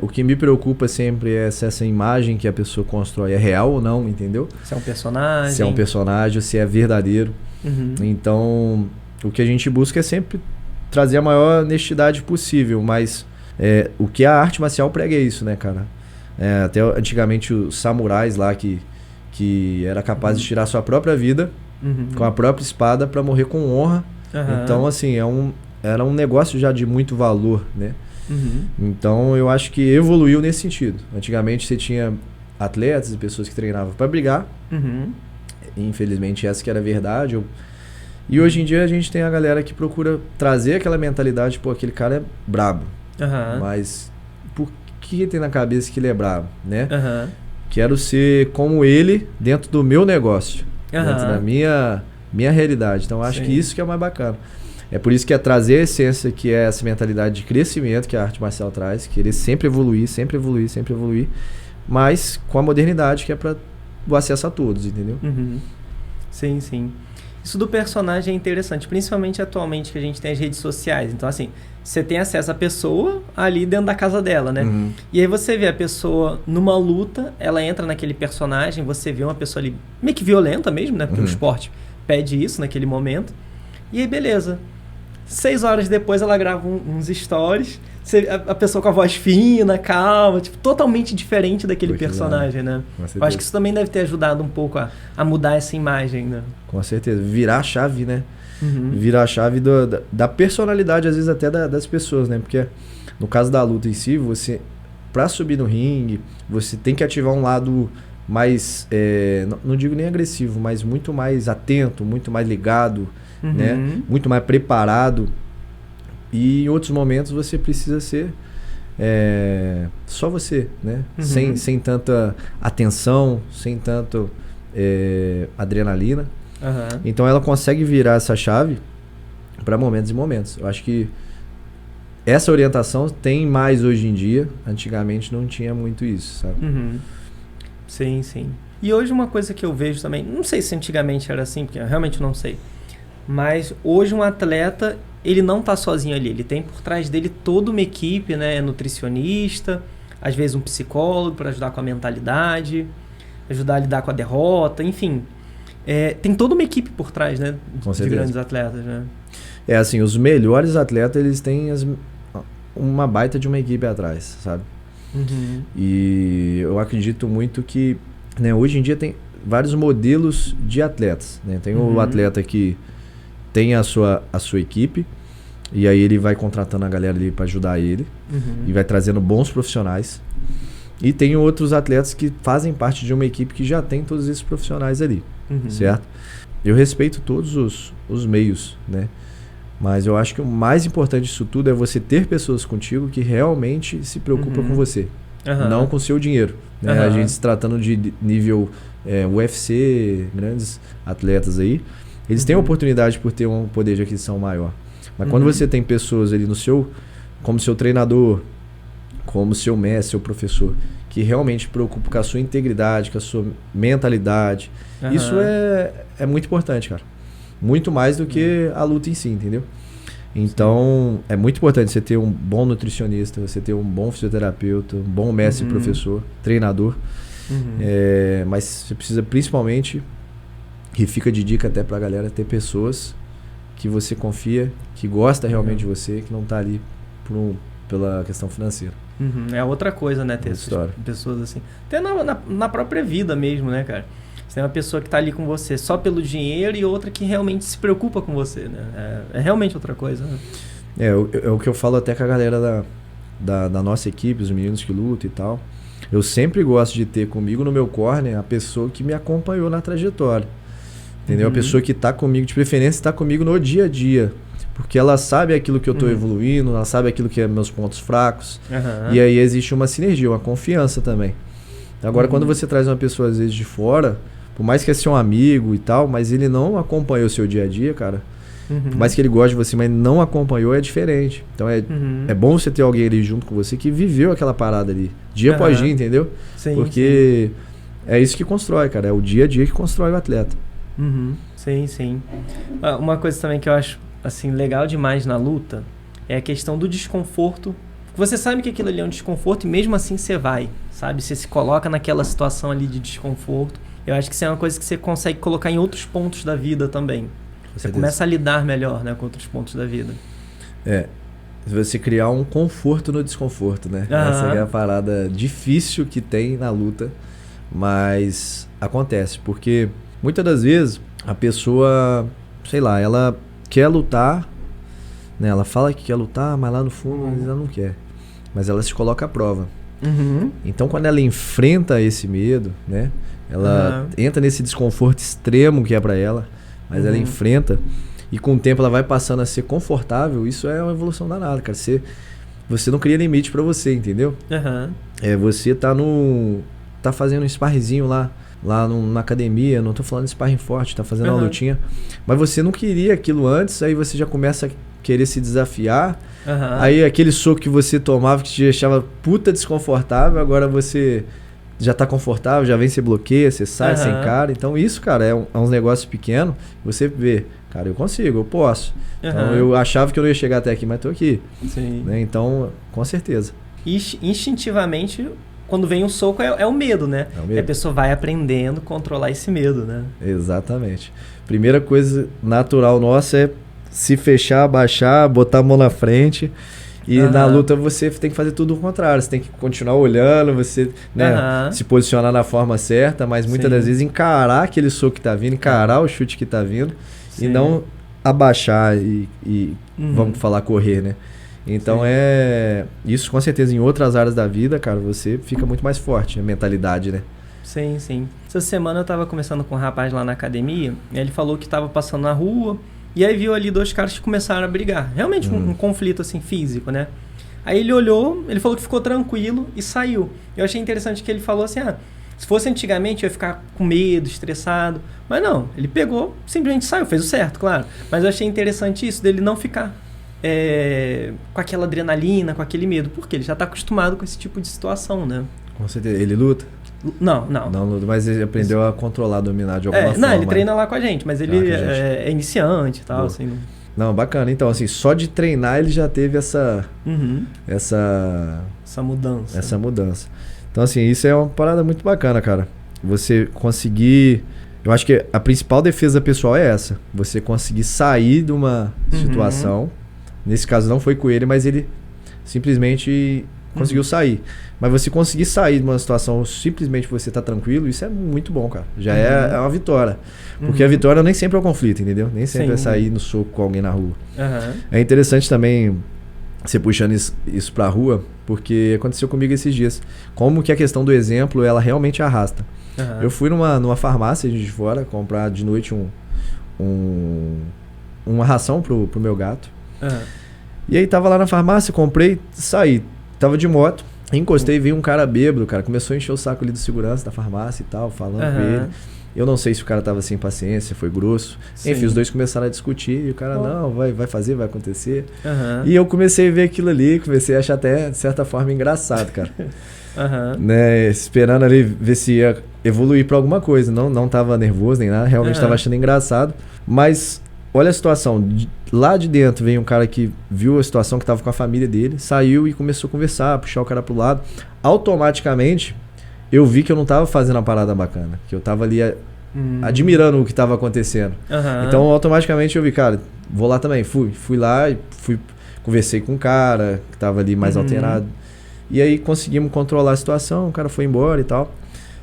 O que me preocupa sempre é se essa imagem que a pessoa constrói é real ou não, entendeu? Se é um personagem. Se é um personagem, se é verdadeiro. Então, o que a gente busca é sempre trazer a maior honestidade possível, mas o que a arte marcial prega é isso, né, cara? Até antigamente os samurais lá que era capaz de tirar sua própria vida com a própria espada para morrer com honra. Então, assim, era um negócio já de muito valor, né? Então, eu acho que evoluiu nesse sentido. Antigamente você tinha atletas e pessoas que treinavam para brigar. Infelizmente, essa que era a verdade. E hoje em dia a gente tem a galera que procura trazer aquela mentalidade, pô, aquele cara é brabo. Mas por que tem na cabeça que ele é brabo, né? Quero ser como ele dentro do meu negócio, dentro da minha realidade. Então acho que isso que é o mais bacana. É por isso que é trazer a essência, que é essa mentalidade de crescimento que a arte marcial traz, querer sempre evoluir, sempre evoluir, sempre evoluir, mas com a modernidade que é para o acesso a todos, entendeu? Sim, sim. Isso do personagem é interessante, principalmente atualmente que a gente tem as redes sociais. Então, assim, você tem acesso à pessoa ali dentro da casa dela, né? E aí você vê a pessoa numa luta, ela entra naquele personagem, você vê uma pessoa ali meio que violenta mesmo, né? Porque o esporte pede isso naquele momento. E aí, beleza. 6 horas depois ela grava uns stories, a pessoa com a voz fina, calma, tipo, totalmente diferente daquele personagem, né? Eu acho que isso também deve ter ajudado um pouco a mudar essa imagem, né? Com certeza. Virar a chave, né? Virar a chave da personalidade, às vezes até das pessoas, né? Porque no caso da luta em si, você, pra subir no ringue, você tem que ativar um lado mais, não digo nem agressivo, mas muito mais atento, muito mais ligado, né? Muito mais preparado. E em outros momentos você precisa ser só você, né? Sem tanta atenção, sem tanto adrenalina. Então ela consegue virar essa chave para momentos e momentos. Eu acho que essa orientação tem mais hoje em dia. Antigamente não tinha muito isso, sabe? Sim, sim. E hoje uma coisa que eu vejo também, não sei se antigamente era assim, porque eu realmente não sei, mas hoje um atleta, ele não está sozinho ali, ele tem por trás dele toda uma equipe, né? Nutricionista, às vezes um psicólogo para ajudar com a mentalidade, ajudar a lidar com a derrota, enfim. Tem toda uma equipe por trás, né? De grandes atletas, né? Assim, os melhores atletas, eles têm uma baita de uma equipe atrás, sabe? E eu acredito muito que, né, hoje em dia tem vários modelos de atletas, né? Tem o atleta que tem a sua equipe, e aí ele vai contratando a galera ali para ajudar ele, e vai trazendo bons profissionais. E tem outros atletas que fazem parte de uma equipe que já tem todos esses profissionais ali, certo? Eu respeito todos os meios, né? Mas eu acho que o mais importante disso tudo é você ter pessoas contigo que realmente se preocupam com você. Não com o seu dinheiro. Né? A gente se tratando de nível UFC, grandes atletas aí, eles têm a oportunidade por ter um poder de aquisição maior. Mas quando você tem pessoas ali no seu, como seu treinador, como seu mestre, seu professor, que realmente preocupa com a sua integridade, com a sua mentalidade, isso é muito importante, cara. Muito mais do que a luta em si, entendeu? Então, é muito importante você ter um bom nutricionista, você ter um bom fisioterapeuta, um bom mestre, professor, treinador. Mas você precisa principalmente, e fica de dica até pra galera, ter pessoas que você confia, que gosta realmente de você, que não tá ali pela questão financeira. É outra coisa, né? Ter essas pessoas assim. Até na própria vida mesmo, né, cara? Você tem uma pessoa que tá ali com você só pelo dinheiro e outra que realmente se preocupa com você, né? É realmente outra coisa, né? É o que eu falo até com a galera da nossa equipe, os meninos que lutam e tal. Eu sempre gosto de ter comigo no meu corner a pessoa que me acompanhou na trajetória. Entendeu? A pessoa que tá comigo, de preferência, tá comigo no dia a dia. Porque ela sabe aquilo que eu tô evoluindo, ela sabe aquilo que é meus pontos fracos. E aí existe uma sinergia, uma confiança também. Agora, quando você traz uma pessoa, às vezes, de fora, por mais que é seu amigo e tal, mas ele não acompanhou o seu dia a dia, cara. Por mais que ele goste de você, mas não acompanhou, é diferente. Então é bom você ter alguém ali junto com você que viveu aquela parada ali, dia após dia, entendeu? Porque é isso que constrói, cara. É o dia a dia que constrói o atleta. Sim. Uma coisa também que eu acho assim, legal demais na luta é a questão do desconforto. Você sabe que aquilo ali é um desconforto e mesmo assim você vai, sabe? Você se coloca naquela situação ali de desconforto. Eu acho que isso é uma coisa que você consegue colocar em outros pontos da vida também. Você começa a lidar melhor, né, com outros pontos da vida. Você criar um conforto no desconforto, né? Essa é a parada difícil que tem na luta, mas acontece, porque muitas das vezes a pessoa, sei lá, ela quer lutar, né? Ela fala que quer lutar, mas lá no fundo ela não quer. Mas ela se coloca à prova. Então, quando ela enfrenta esse medo, né? Ela entra nesse desconforto extremo que é pra ela, mas ela enfrenta e com o tempo ela vai passando a ser confortável. Isso é uma evolução danada, cara. Você não cria limite pra você, entendeu? Você tá fazendo um sparringzinho lá na academia, não tô falando de sparring forte, tá fazendo uma lutinha, mas você não queria aquilo antes, aí você já começa a querer se desafiar, aí aquele soco que você tomava que te deixava puta desconfortável, agora você já tá confortável, já vem, você bloqueia, você sai sem cara. Então isso, cara, é uns negócios pequenos, você vê, cara, eu consigo, eu posso. Então eu achava que eu não ia chegar até aqui, mas tô aqui. Né? Então, com certeza. Instintivamente, quando vem um soco é o medo, né? E a pessoa vai aprendendo a controlar esse medo, né? Exatamente. Primeira coisa natural nossa é se fechar, abaixar, botar a mão na frente. E na luta você tem que fazer tudo o contrário. Você tem que continuar olhando, você se posicionar na forma certa, mas muitas das vezes encarar aquele soco que tá vindo, encarar o chute que tá vindo e não abaixar e vamos falar, correr, né? Então isso com certeza em outras áreas da vida, cara, você fica muito mais forte, a mentalidade, né? Sim. Essa semana eu tava conversando com um rapaz lá na academia, e ele falou que tava passando na rua, e aí viu ali dois caras que começaram a brigar. Realmente um conflito assim físico, né? Aí ele olhou, ele falou que ficou tranquilo e saiu. Eu achei interessante que ele falou assim, se fosse antigamente eu ia ficar com medo, estressado. Mas não, ele pegou, simplesmente saiu, fez o certo, claro. Mas eu achei interessante isso, dele não ficar com aquela adrenalina, com aquele medo, porque ele já está acostumado com esse tipo de situação, né? Com certeza. Ele luta? Não, mas ele aprendeu a controlar, dominar de alguma forma. Não, ele treina lá com a gente, mas ele é iniciante e tal, assim. Não, bacana. Então, assim, só de treinar ele já teve essa mudança. Essa mudança. Então, assim, isso é uma parada muito bacana, cara. Você conseguir... Eu acho que a principal defesa pessoal é essa. Você conseguir sair de uma situação. Nesse caso não foi com ele, mas ele simplesmente conseguiu sair. Mas você conseguir sair de uma situação simplesmente você tá tranquilo, isso é muito bom, cara. Já é uma vitória. Porque a vitória nem sempre é o conflito, entendeu? Nem sempre é sair no soco com alguém na rua. É interessante também você puxando isso pra rua, porque aconteceu comigo esses dias. Como que a questão do exemplo, ela realmente arrasta. Eu fui numa farmácia de fora comprar de noite uma ração pro meu gato. Aham. E aí tava lá na farmácia, comprei, saí. Tava de moto, encostei, veio um cara bêbado, cara. Começou a encher o saco ali do segurança da farmácia e tal, falando com ele. Eu não sei se o cara tava sem paciência, foi grosso. Sim. Enfim, os dois começaram a discutir e o cara, não, vai fazer, vai acontecer. Aham. E eu comecei a ver aquilo ali, comecei a achar até, de certa forma, engraçado, cara. Aham. Né, esperando ali ver se ia evoluir pra alguma coisa. Não tava nervoso nem nada, realmente tava achando engraçado. Mas olha a situação, lá de dentro veio um cara que viu a situação, que tava com a família dele, saiu e começou a conversar, puxar o cara pro lado. Automaticamente, eu vi que eu não tava fazendo uma parada bacana, que eu tava ali admirando o que tava acontecendo. Então, automaticamente eu vi, cara, vou lá também. Fui lá e conversei com o cara que tava ali mais alterado. E aí conseguimos controlar a situação, o cara foi embora e tal.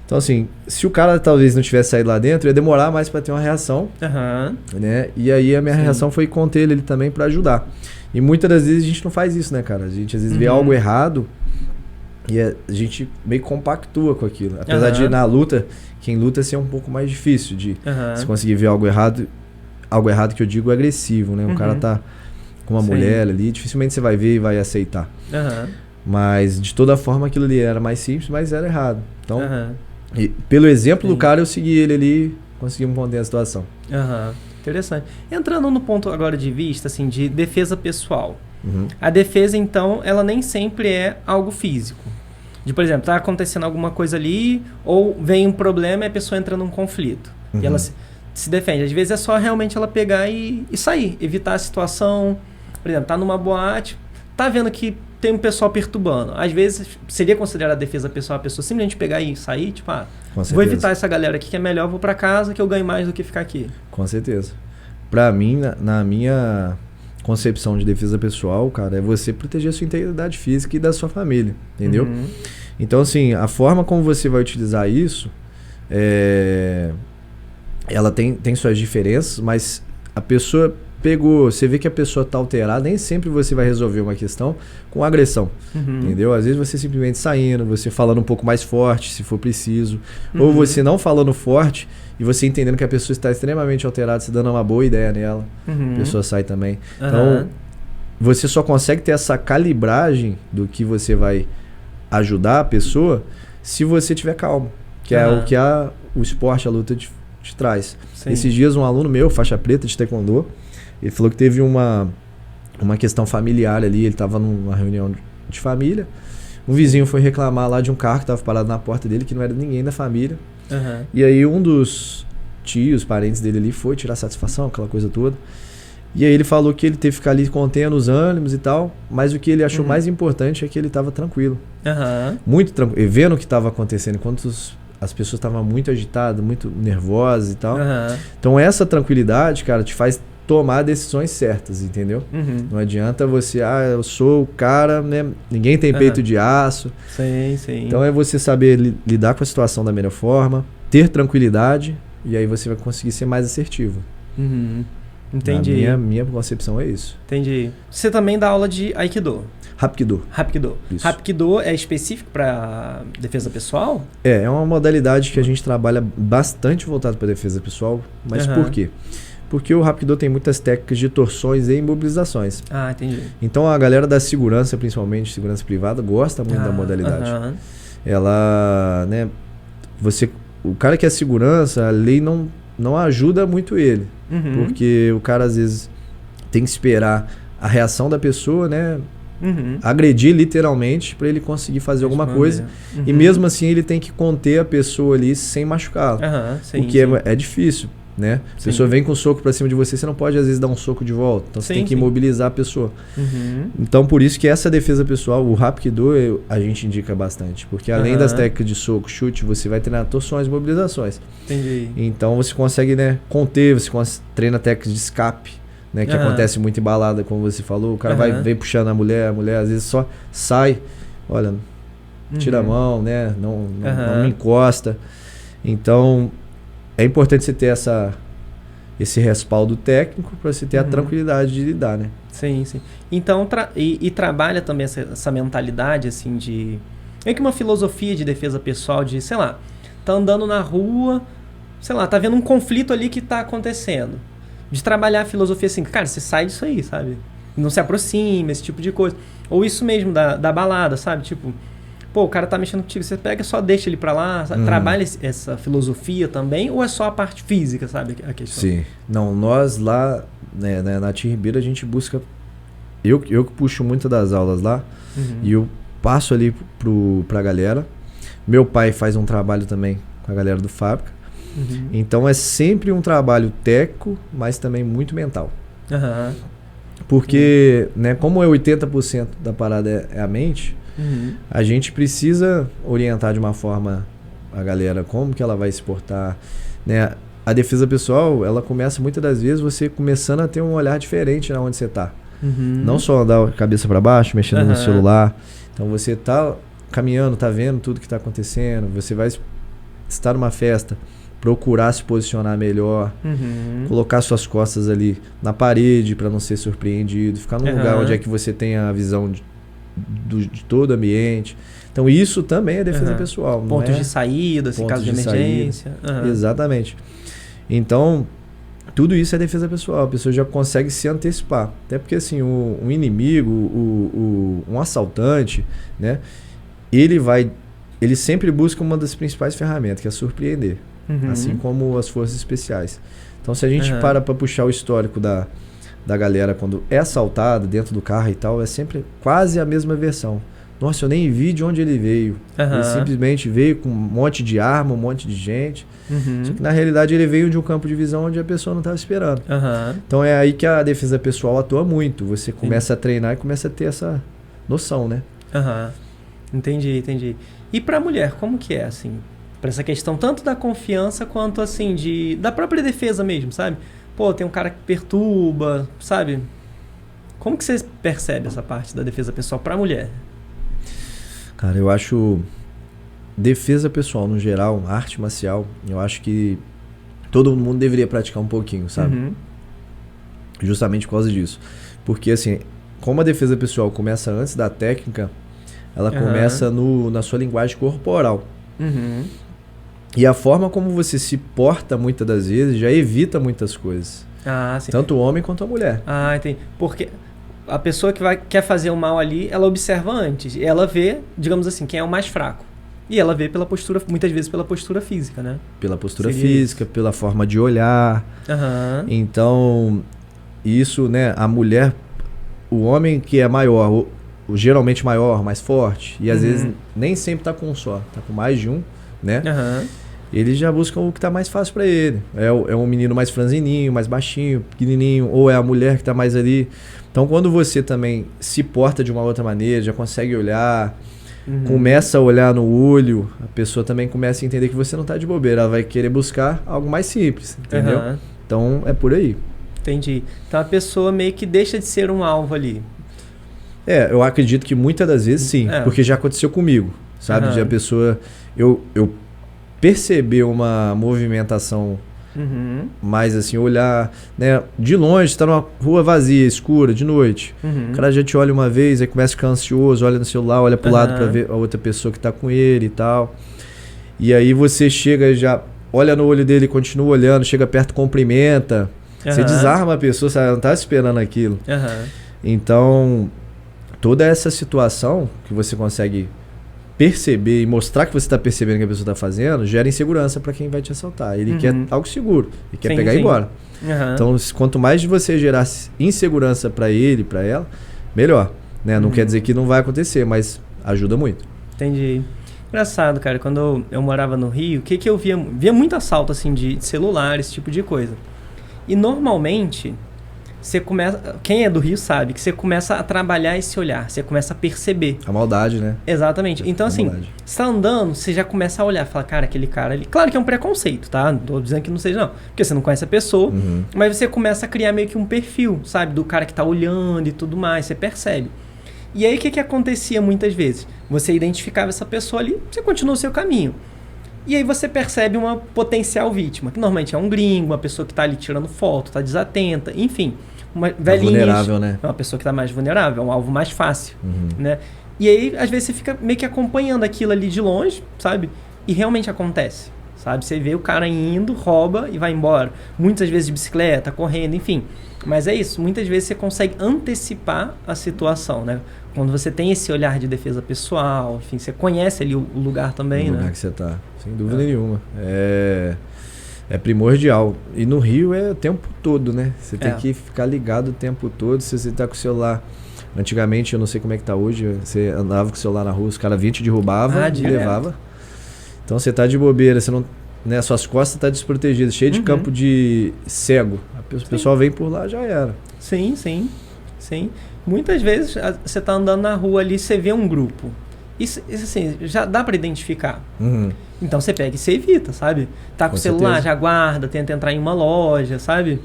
Então, assim, se o cara talvez não tivesse saído lá dentro, ia demorar mais para ter uma reação, né? E aí a minha reação foi conter ele ali também para ajudar. E muitas das vezes a gente não faz isso, né, cara? A gente às vezes vê algo errado e a gente meio compactua com aquilo. Apesar de na luta, quem luta ser um pouco mais difícil de se conseguir ver algo errado que eu digo agressivo, né? O cara tá com uma mulher ali, dificilmente você vai ver e vai aceitar. Mas de toda forma aquilo ali era mais simples, mas era errado. Então, e pelo exemplo do cara, eu segui ele ali, conseguimos conter a situação. Interessante. Entrando no ponto agora de vista, assim, de defesa pessoal. A defesa, então, ela nem sempre é algo físico. De, por exemplo, tá acontecendo alguma coisa ali, ou vem um problema e a pessoa entra num conflito. E ela se defende. Às vezes é só realmente ela pegar e sair, evitar a situação. Por exemplo, tá numa boate, tá vendo que tem um pessoal perturbando. Às vezes seria considerada defesa pessoal a pessoa simplesmente pegar e sair, tipo, vou evitar essa galera aqui que é melhor, vou pra casa que eu ganho mais do que ficar aqui. Com certeza. Pra mim, na minha concepção de defesa pessoal, cara, é você proteger a sua integridade física e da sua família, entendeu? Então, assim, a forma como você vai utilizar isso, ela tem suas diferenças, mas a pessoa você vê que a pessoa tá alterada, nem sempre você vai resolver uma questão com agressão, entendeu? Às vezes você simplesmente saindo, você falando um pouco mais forte, se for preciso, ou você não falando forte e você entendendo que a pessoa está extremamente alterada, você dando uma boa ideia nela, a pessoa sai também. Então, você só consegue ter essa calibragem do que você vai ajudar a pessoa se você tiver calmo, que é o que o esporte, a luta te traz. Esses dias um aluno meu, faixa preta de taekwondo, ele falou que teve uma questão familiar ali, ele estava numa reunião de família, um vizinho foi reclamar lá de um carro que estava parado na porta dele, que não era ninguém da família, e aí um dos tios, parentes dele ali, foi tirar satisfação, aquela coisa toda, e aí ele falou que ele teve que ficar ali contendo os ânimos e tal, mas o que ele achou mais importante é que ele estava tranquilo, muito tranquilo, vendo o que estava acontecendo, enquanto as pessoas estavam muito agitadas, muito nervosas e tal. Então essa tranquilidade, cara, te faz tomar decisões certas, entendeu? Não adianta você, eu sou o cara, né? Ninguém tem peito de aço. Então é você saber lidar com a situação da melhor forma, ter tranquilidade, e aí você vai conseguir ser mais assertivo. Entendi. Minha concepção é isso. Entendi. Você também dá aula de Aikido? Hapkido. Isso. Hapkido é específico para defesa pessoal? É uma modalidade que a gente trabalha bastante voltado para defesa pessoal. Mas por quê? Porque o Hapkido tem muitas técnicas de torções e imobilizações. Entendi. Então a galera da segurança, principalmente segurança privada, gosta muito da modalidade. Ela, né, o cara que é segurança, a lei não ajuda muito ele. Porque o cara às vezes tem que esperar a reação da pessoa, né? Agredir literalmente para ele conseguir fazer alguma coisa. E mesmo assim ele tem que conter a pessoa ali sem machucá-la. O que é difícil, né? A pessoa vem com um soco para cima de você não pode às vezes dar um soco de volta. Então você tem que imobilizar a pessoa. Então por isso que essa defesa pessoal, o Hapkido, a gente indica bastante. Porque além das técnicas de soco, chute, você vai treinar torções e mobilizações. Então você consegue, né, conter, você treina técnicas de escape, né, que acontece muito em balada, como você falou. O cara vem puxando a mulher às vezes só sai, olha, tira a mão, né, não me encosta. Então é importante você ter esse respaldo técnico para você ter a tranquilidade de lidar, né? Sim. Então, trabalha também essa mentalidade, assim, de... É que uma filosofia de defesa pessoal, de, sei lá, tá andando na rua, sei lá, tá vendo um conflito ali que tá acontecendo. de trabalhar a filosofia assim, cara, você sai disso aí, sabe? Não se aproxima, esse tipo de coisa. Ou isso mesmo da balada, sabe? Tipo, pô, o cara tá mexendo contigo, você pega e só deixa ele pra lá, sabe? Trabalha essa filosofia também, ou é só a parte física, sabe? A questão. Sim. Não, nós lá, né, na Team Ribeiro, a gente busca... Eu que puxo muito das aulas lá, e eu passo ali pra galera. Meu pai faz um trabalho também com a galera do Fábrica. Então é sempre um trabalho técnico, mas também muito mental. Porque, né, como é 80% da parada é a mente, a gente precisa orientar de uma forma a galera como que ela vai se portar, né? A defesa pessoal, ela começa muitas das vezes você começando a ter um olhar diferente na onde você tá. Não só andar a cabeça para baixo, mexendo no celular. Então você tá caminhando, tá vendo tudo que tá acontecendo, você vai estar numa festa, procurar se posicionar melhor, colocar suas costas ali na parede para não ser surpreendido, ficar num lugar onde é que você tenha a visão de todo o ambiente. Então isso também é defesa pessoal. Pontos de saída, em caso de emergência. Exatamente. Então, tudo isso é defesa pessoal. A pessoa já consegue se antecipar. Até porque assim, um inimigo, um assaltante, né? Ele sempre busca uma das principais ferramentas, que é surpreender. Assim como as forças especiais. Então se a gente para puxar o histórico da galera quando é assaltado dentro do carro e tal, é sempre quase a mesma versão. Nossa, eu nem vi de onde ele veio. Ele simplesmente veio com um monte de arma, um monte de gente. Só que na realidade ele veio de um campo de visão onde a pessoa não estava esperando. Então é aí que a defesa pessoal atua muito. Você começa a treinar e começa a ter essa noção, né? Entendi. E pra mulher, como que é, assim? Pra essa questão tanto da confiança quanto, assim, da própria defesa mesmo, sabe? Pô, tem um cara que perturba, sabe? Como que você percebe essa parte da defesa pessoal pra mulher? Cara, eu acho defesa pessoal, no geral, arte marcial, eu acho que todo mundo deveria praticar um pouquinho, sabe? Justamente por causa disso. Porque, assim, como a defesa pessoal começa antes da técnica, ela começa na sua linguagem corporal. E a forma como você se porta muitas das vezes já evita muitas coisas. Sim. Tanto o homem quanto a mulher. Entendi. Porque a pessoa que quer fazer o mal ali, ela observa antes. Ela vê, digamos assim, quem é o mais fraco. E ela vê pela postura, muitas vezes pela postura física, né? Pela postura física, pela forma de olhar. Então, isso, né? A mulher, o homem que é maior, geralmente maior, mais forte, e às vezes nem sempre tá com um só, tá com mais de um, né? Eles já buscam o que tá mais fácil para ele. É um menino mais franzininho, mais baixinho, pequenininho, ou é a mulher que tá mais ali. Então, quando você também se porta de uma outra maneira, já consegue olhar, começa a olhar no olho, a pessoa também começa a entender que você não tá de bobeira, ela vai querer buscar algo mais simples, entendeu? Então, é por aí. Entendi. Então, a pessoa meio que deixa de ser um alvo ali. Eu acredito que muitas das vezes sim, porque já aconteceu comigo, sabe? De a pessoa... Eu perceber uma movimentação mais assim, olhar, né? De longe, tá numa rua vazia, escura, de noite. O cara já te olha uma vez, aí começa a ficar ansioso, olha no celular, olha pro lado pra ver a outra pessoa que tá com ele e tal. E aí você chega, já olha no olho dele, continua olhando, chega perto, cumprimenta. Você desarma a pessoa, sabe? Ela não tá esperando aquilo. Então, toda essa situação que você consegue perceber e mostrar que você está percebendo o que a pessoa está fazendo, gera insegurança para quem vai te assaltar. Ele quer algo seguro, ele quer pegar e ir embora. Então, quanto mais de você gerar insegurança para ele, para ela, melhor. Né? Não quer dizer que não vai acontecer, mas ajuda muito. Entendi. Engraçado, cara, quando eu morava no Rio, o que eu via? Via muito assalto assim, de celular, esse tipo de coisa. E normalmente... você começa, quem é do Rio sabe que você começa a trabalhar esse olhar, você começa a perceber. A maldade, né? Exatamente. Então, assim, você tá andando, você já começa a olhar, fala, cara, aquele cara ali. Claro que é um preconceito, tá? Não tô dizendo que não seja, não. Porque você não conhece a pessoa, mas você começa a criar meio que um perfil, sabe? Do cara que tá olhando e tudo mais, você percebe. E aí, o que acontecia muitas vezes? Você identificava essa pessoa ali, você continua o seu caminho. E aí você percebe uma potencial vítima, que normalmente é um gringo, uma pessoa que tá ali tirando foto, tá desatenta, enfim. Uma velhinha, vulnerável, né? É uma pessoa que está mais vulnerável, é um alvo mais fácil, né? E aí, às vezes, você fica meio que acompanhando aquilo ali de longe, sabe? E realmente acontece, sabe? Você vê o cara indo, rouba e vai embora. Muitas vezes de bicicleta, correndo, enfim. Mas é isso, muitas vezes você consegue antecipar a situação, né? Quando você tem esse olhar de defesa pessoal, enfim, você conhece ali o lugar também, o né? lugar que você tá, sem dúvida nenhuma. É primordial. E no Rio é o tempo todo, né? Você tem que ficar ligado o tempo todo. Se você tá com o celular... Antigamente, eu não sei como é que tá hoje, você andava com o celular na rua, os caras vinham, te derrubavam e levava. Então você tá de bobeira, você não, né, suas costas tá desprotegidas, cheio de campo de cego. O pessoal vem por lá, já era. Sim. Muitas vezes você tá andando na rua ali, você vê um grupo. Isso assim, já dá para identificar. Então você pega e você evita, sabe? Tá com o celular, já guarda, tenta entrar em uma loja, sabe?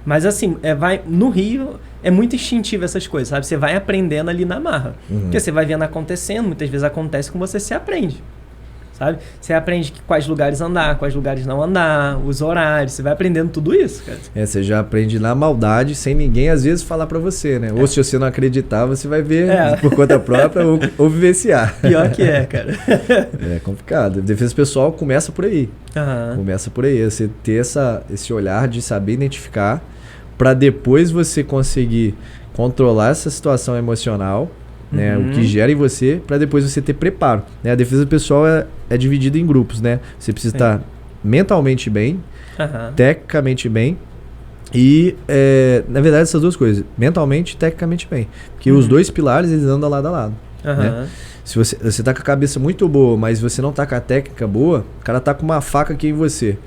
Mas assim, no Rio é muito instintivo essas coisas, sabe? Você vai aprendendo ali na marra. Porque você vai vendo acontecendo, muitas vezes acontece com você, você aprende, sabe? Você aprende quais lugares andar, quais lugares não andar, os horários, você vai aprendendo tudo isso, cara. Você já aprende na maldade, sem ninguém às vezes falar pra você, né? Ou se você não acreditar, você vai ver por conta própria ou vivenciar. Pior que cara. É complicado. Defesa pessoal começa por aí. Começa por aí. Você ter esse olhar de saber identificar para depois você conseguir controlar essa situação emocional, né, o que gera em você, para depois você ter preparo, né? A defesa pessoal é dividida em grupos, né? Você precisa estar mentalmente bem, tecnicamente bem e, na verdade, essas duas coisas, mentalmente e tecnicamente bem, porque os dois pilares eles andam lado a lado, né? Se você tá com a cabeça muito boa, mas você não tá com a técnica boa, o cara tá com uma faca aqui em você.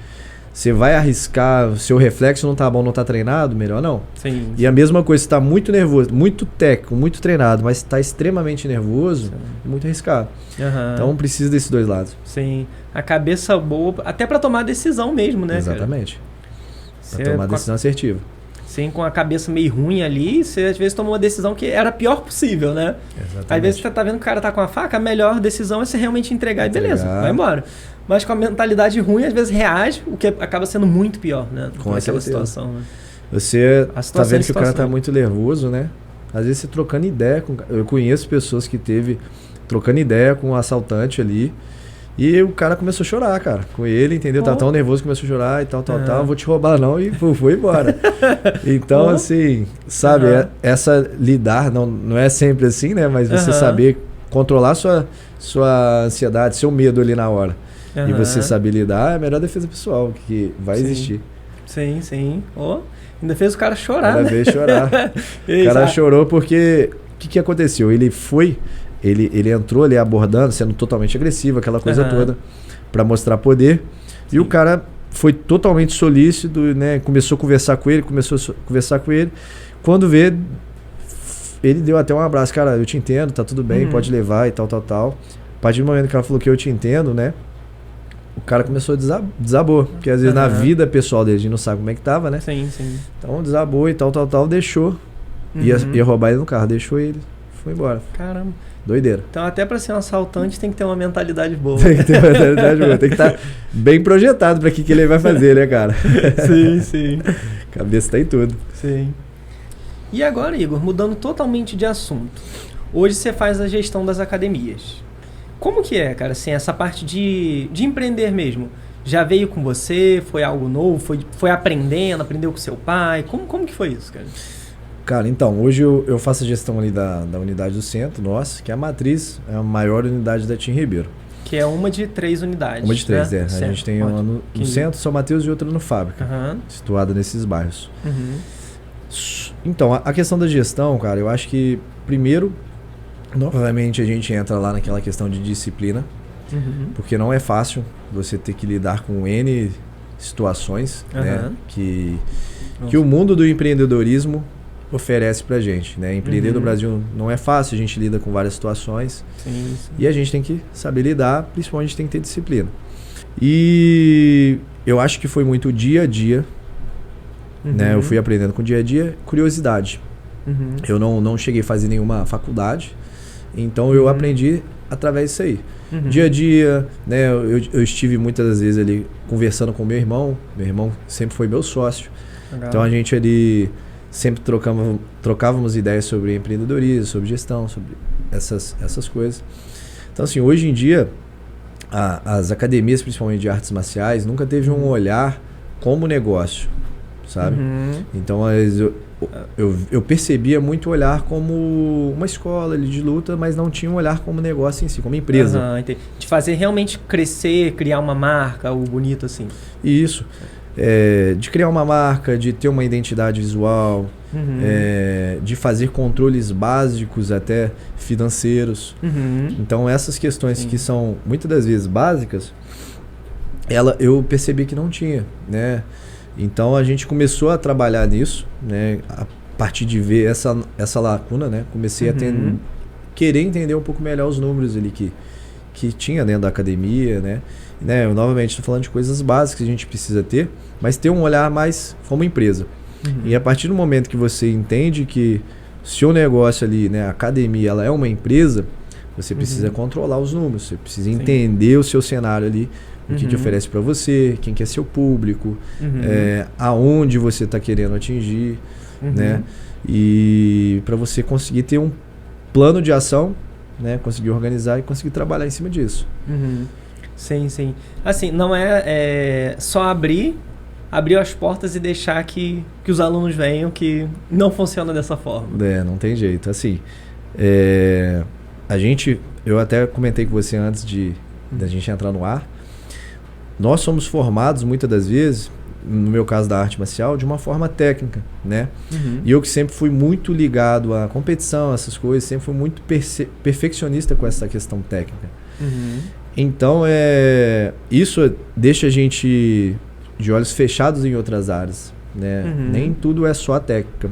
Você vai arriscar, seu reflexo não tá bom, não tá treinado, melhor não. Sim. E a mesma coisa, você tá muito nervoso, muito técnico, muito treinado, mas tá extremamente nervoso, é muito arriscado. Então precisa desses dois lados. Sim. A cabeça boa, até para tomar decisão mesmo, né? Exatamente. Para tomar decisão assertiva. Sim, com a cabeça meio ruim ali, você às vezes tomou uma decisão que era a pior possível, né? Exatamente. Às vezes você tá vendo que o cara tá com a faca, a melhor decisão é você realmente entregar e beleza, vai embora. Mas com a mentalidade ruim, às vezes reage, o que acaba sendo muito pior, né? Com aquela situação, né? Você tá vendo que o cara tá muito nervoso, né? Às vezes você trocando ideia com... Eu conheço pessoas que trocando ideia com um assaltante ali. E o cara começou a chorar, cara. Com ele, entendeu? Tá tão nervoso, começou a chorar e tal. Vou te roubar não. E foi embora. Então, assim, sabe? Essa lidar, não é sempre assim, né? Mas você saber controlar sua ansiedade, seu medo ali na hora. E você saber lidar é a melhor defesa pessoal que vai existir. Sim. Ainda fez o cara chorar, Ainda fez chorar. O cara chorou porque... O que aconteceu? Ele entrou ali abordando, sendo totalmente agressivo, aquela coisa toda, para mostrar poder. Sim. E o cara foi totalmente solícito, né? Começou a conversar com ele. Quando vê, ele deu até um abraço. Cara, eu te entendo, tá tudo bem, pode levar e tal. A partir do momento que ela falou que eu te entendo, né? O cara começou a desabou. Porque às vezes na vida pessoal dele, a gente não sabe como é que tava, né? Sim. Então desabou e tal, deixou. Ia roubar ele no carro, deixou ele, foi embora. Caramba. Doideira. Então até para ser um assaltante tem que ter uma mentalidade boa. Tem que ter uma mentalidade boa. Tem que estar bem projetado para que ele vai fazer, né, cara? Sim. Cabeça tá em tudo. Sim. E agora, Igor, mudando totalmente de assunto. Hoje você faz a gestão das academias. Como que é, cara, assim, essa parte de empreender mesmo? Já veio com você? Foi algo novo? Foi aprendeu com seu pai? Como que foi isso, cara? Cara, então, hoje eu faço a gestão ali da unidade do centro, nossa, que é a matriz, é a maior unidade da TIM Ribeiro. Que é uma de 3 unidades. Uma de 3, né? A gente tem uma no centro, São Mateus e outra no Fábrica, situada nesses bairros. Então, a questão da gestão, cara, eu acho que, primeiro, novamente a gente entra lá naquela questão de disciplina, porque não é fácil você ter que lidar com N situações, né, que o mundo do empreendedorismo oferece pra gente, né? Empreender no Brasil não é fácil, a gente lida com várias situações. Sim. E a gente tem que saber lidar, principalmente a gente tem que ter disciplina. E eu acho que foi muito dia a dia, né? Eu fui aprendendo com dia a dia, curiosidade. Eu não cheguei a fazer nenhuma faculdade, então eu aprendi através disso aí. Dia a dia, né? Eu estive muitas das vezes ali conversando com meu irmão sempre foi meu sócio. Legal. Então a gente ali sempre trocávamos ideias sobre empreendedorismo, sobre gestão, sobre essas coisas. Então assim, hoje em dia as academias, principalmente de artes marciais, nunca teve um olhar como negócio, sabe? Então, eu percebia muito olhar como uma escola ali de luta, mas não tinha um olhar como negócio em si, como empresa. De fazer realmente crescer, criar uma marca, algo bonito assim. Isso. De criar uma marca, de ter uma identidade visual, de fazer controles básicos até financeiros. Então essas questões que são muitas das vezes básicas, eu percebi que não tinha, né? Então a gente começou a trabalhar nisso, né? A partir de ver essa lacuna, né? Comecei a querer entender um pouco melhor os números ali que tinha dentro da academia, né? Eu novamente estou falando de coisas básicas que a gente precisa ter, mas ter um olhar mais como empresa. E a partir do momento que você entende que o seu negócio ali, né, a academia, ela é uma empresa, você precisa controlar os números, você precisa entender o seu cenário ali, o que oferece para você, quem que é seu público, aonde você está querendo atingir, né? E para você conseguir ter um plano de ação, né, conseguir organizar e conseguir trabalhar em cima disso. Sim, sim. Assim, não é só abrir as portas e deixar que os alunos venham, que não funciona dessa forma. Não tem jeito. Assim, eu até comentei com você antes da gente entrar no ar, nós somos formados muitas das vezes, no meu caso da arte marcial, de uma forma técnica, né? E eu que sempre fui muito ligado à competição, essas coisas, sempre fui muito perfeccionista com essa questão técnica. Então, isso deixa a gente de olhos fechados em outras áreas, né? Nem tudo é só a técnica.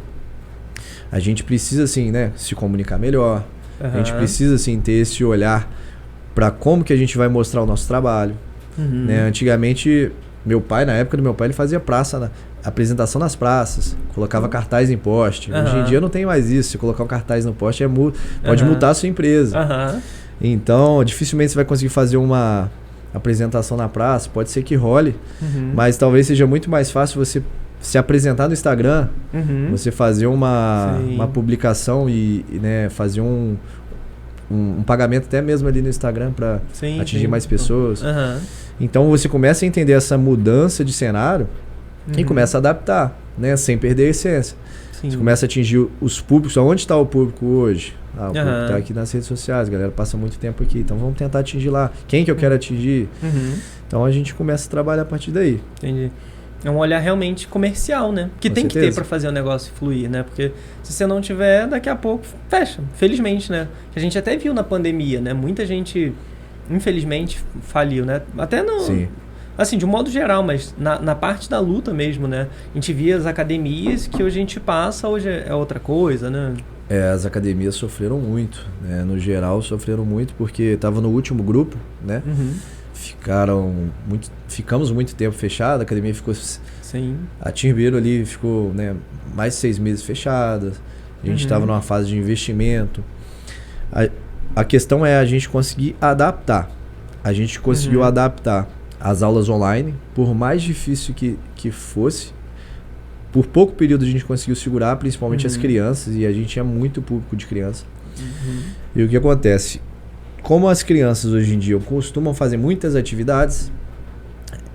A gente precisa, assim, né, se comunicar melhor. A gente precisa, assim, ter esse olhar para como que a gente vai mostrar o nosso trabalho. Né? Antigamente, na época do meu pai, ele fazia apresentação nas praças, colocava cartaz em poste. Hoje em dia não tem mais isso. Se colocar um cartaz no poste, pode multar a sua empresa. Então, dificilmente você vai conseguir fazer uma apresentação na praça. Pode ser que role, mas talvez seja muito mais fácil você se apresentar no Instagram, você fazer uma publicação e né, fazer um pagamento até mesmo ali no Instagram para atingir mais pessoas. Então você começa a entender essa mudança de cenário e começa a adaptar, né, sem perder a essência. Você começa a atingir os públicos. Onde está o público hoje? O público está aqui nas redes sociais, a galera passa muito tempo aqui, então vamos tentar atingir lá. Quem que eu quero atingir? Então a gente começa a trabalhar a partir daí. Entendi. É um olhar realmente comercial, né? Que tem que ter para fazer o negócio fluir, né? Porque se você não tiver, daqui a pouco fecha. Felizmente, né? Que a gente até viu na pandemia, né? Muita gente, infelizmente, faliu, né? Até no... Sim. Assim, de um modo geral, mas na parte da luta mesmo, né? A gente via as academias que hoje a gente passa, hoje é outra coisa, né? As academias sofreram muito, né? No geral, sofreram muito porque estava no último grupo, né? Ficamos muito tempo fechado, a academia ficou... A Team Ribeiro ali ficou, né, mais de 6 meses fechada, a gente estava numa fase de investimento. A questão é a gente conseguir adaptar. A gente conseguiu adaptar as aulas online, por mais difícil que fosse. Por pouco período a gente conseguiu segurar, principalmente as crianças, e a gente tinha muito público de criança. E o que acontece? Como as crianças hoje em dia costumam fazer muitas atividades,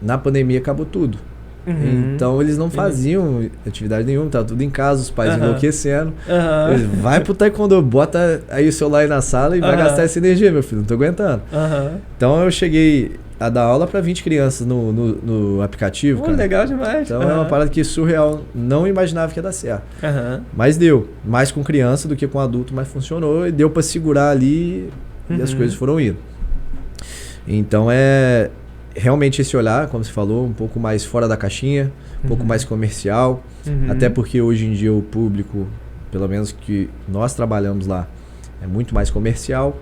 na pandemia acabou tudo. Então eles não faziam atividade nenhuma, tava tudo em casa, os pais enlouquecendo. Eles, vai pro taekwondo, bota aí o celular aí na sala e vai gastar essa energia, meu filho, não tô aguentando. Então eu cheguei a dar aula para 20 crianças no aplicativo. Cara. Legal demais. Então é uma parada que surreal, não imaginava que ia dar certo. Mas deu, mais com criança do que com adulto, mas funcionou e deu para segurar ali e as coisas foram indo. Então realmente esse olhar, como você falou, um pouco mais fora da caixinha, um pouco mais comercial, até porque hoje em dia o público, pelo menos que nós trabalhamos lá, é muito mais comercial.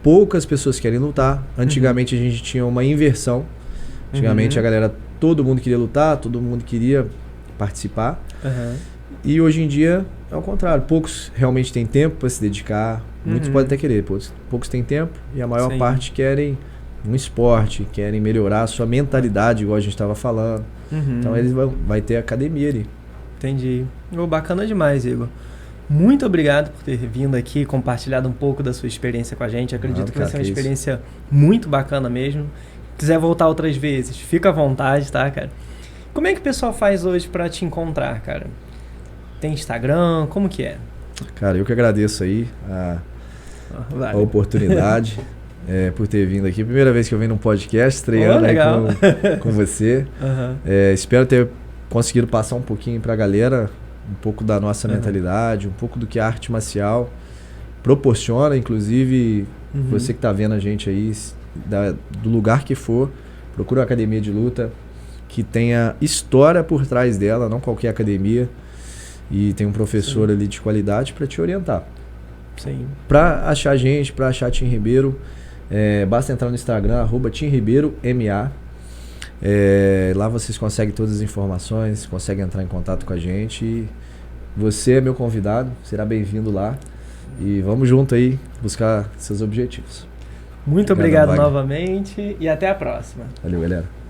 Poucas pessoas querem lutar. Antigamente a gente tinha uma inversão. Antigamente a galera, todo mundo queria lutar, todo mundo queria participar. E hoje em dia é o contrário. Poucos realmente têm tempo para se dedicar. Muitos podem até querer, poucos têm tempo e a maior parte querem um esporte, querem melhorar a sua mentalidade, igual a gente estava falando. Então eles vai ter academia ali. Entendi. Bacana demais, Igor. Muito obrigado por ter vindo aqui e compartilhado um pouco da sua experiência com a gente. Acredito que vai ser uma experiência muito bacana mesmo. Se quiser voltar outras vezes, fica à vontade, tá, cara? Como é que o pessoal faz hoje pra te encontrar, cara? Tem Instagram? Como que é? Cara, eu que agradeço aí a oportunidade por ter vindo aqui. Primeira vez que eu venho num podcast, estreando aí com você. Espero ter conseguido passar um pouquinho pra galera, um pouco da nossa mentalidade, um pouco do que a arte marcial proporciona. Inclusive, você que tá vendo a gente aí, do lugar que for, procura uma academia de luta que tenha história por trás dela, não qualquer academia, e tem um professor ali de qualidade para te orientar. Sim. Para achar a gente, para achar Tim Ribeiro, basta entrar no Instagram, @TimRibeiroMA. Lá vocês conseguem todas as informações, conseguem entrar em contato com a gente. E você é meu convidado, será bem-vindo lá. E vamos junto aí buscar seus objetivos. Muito obrigado novamente e até a próxima. Valeu, galera.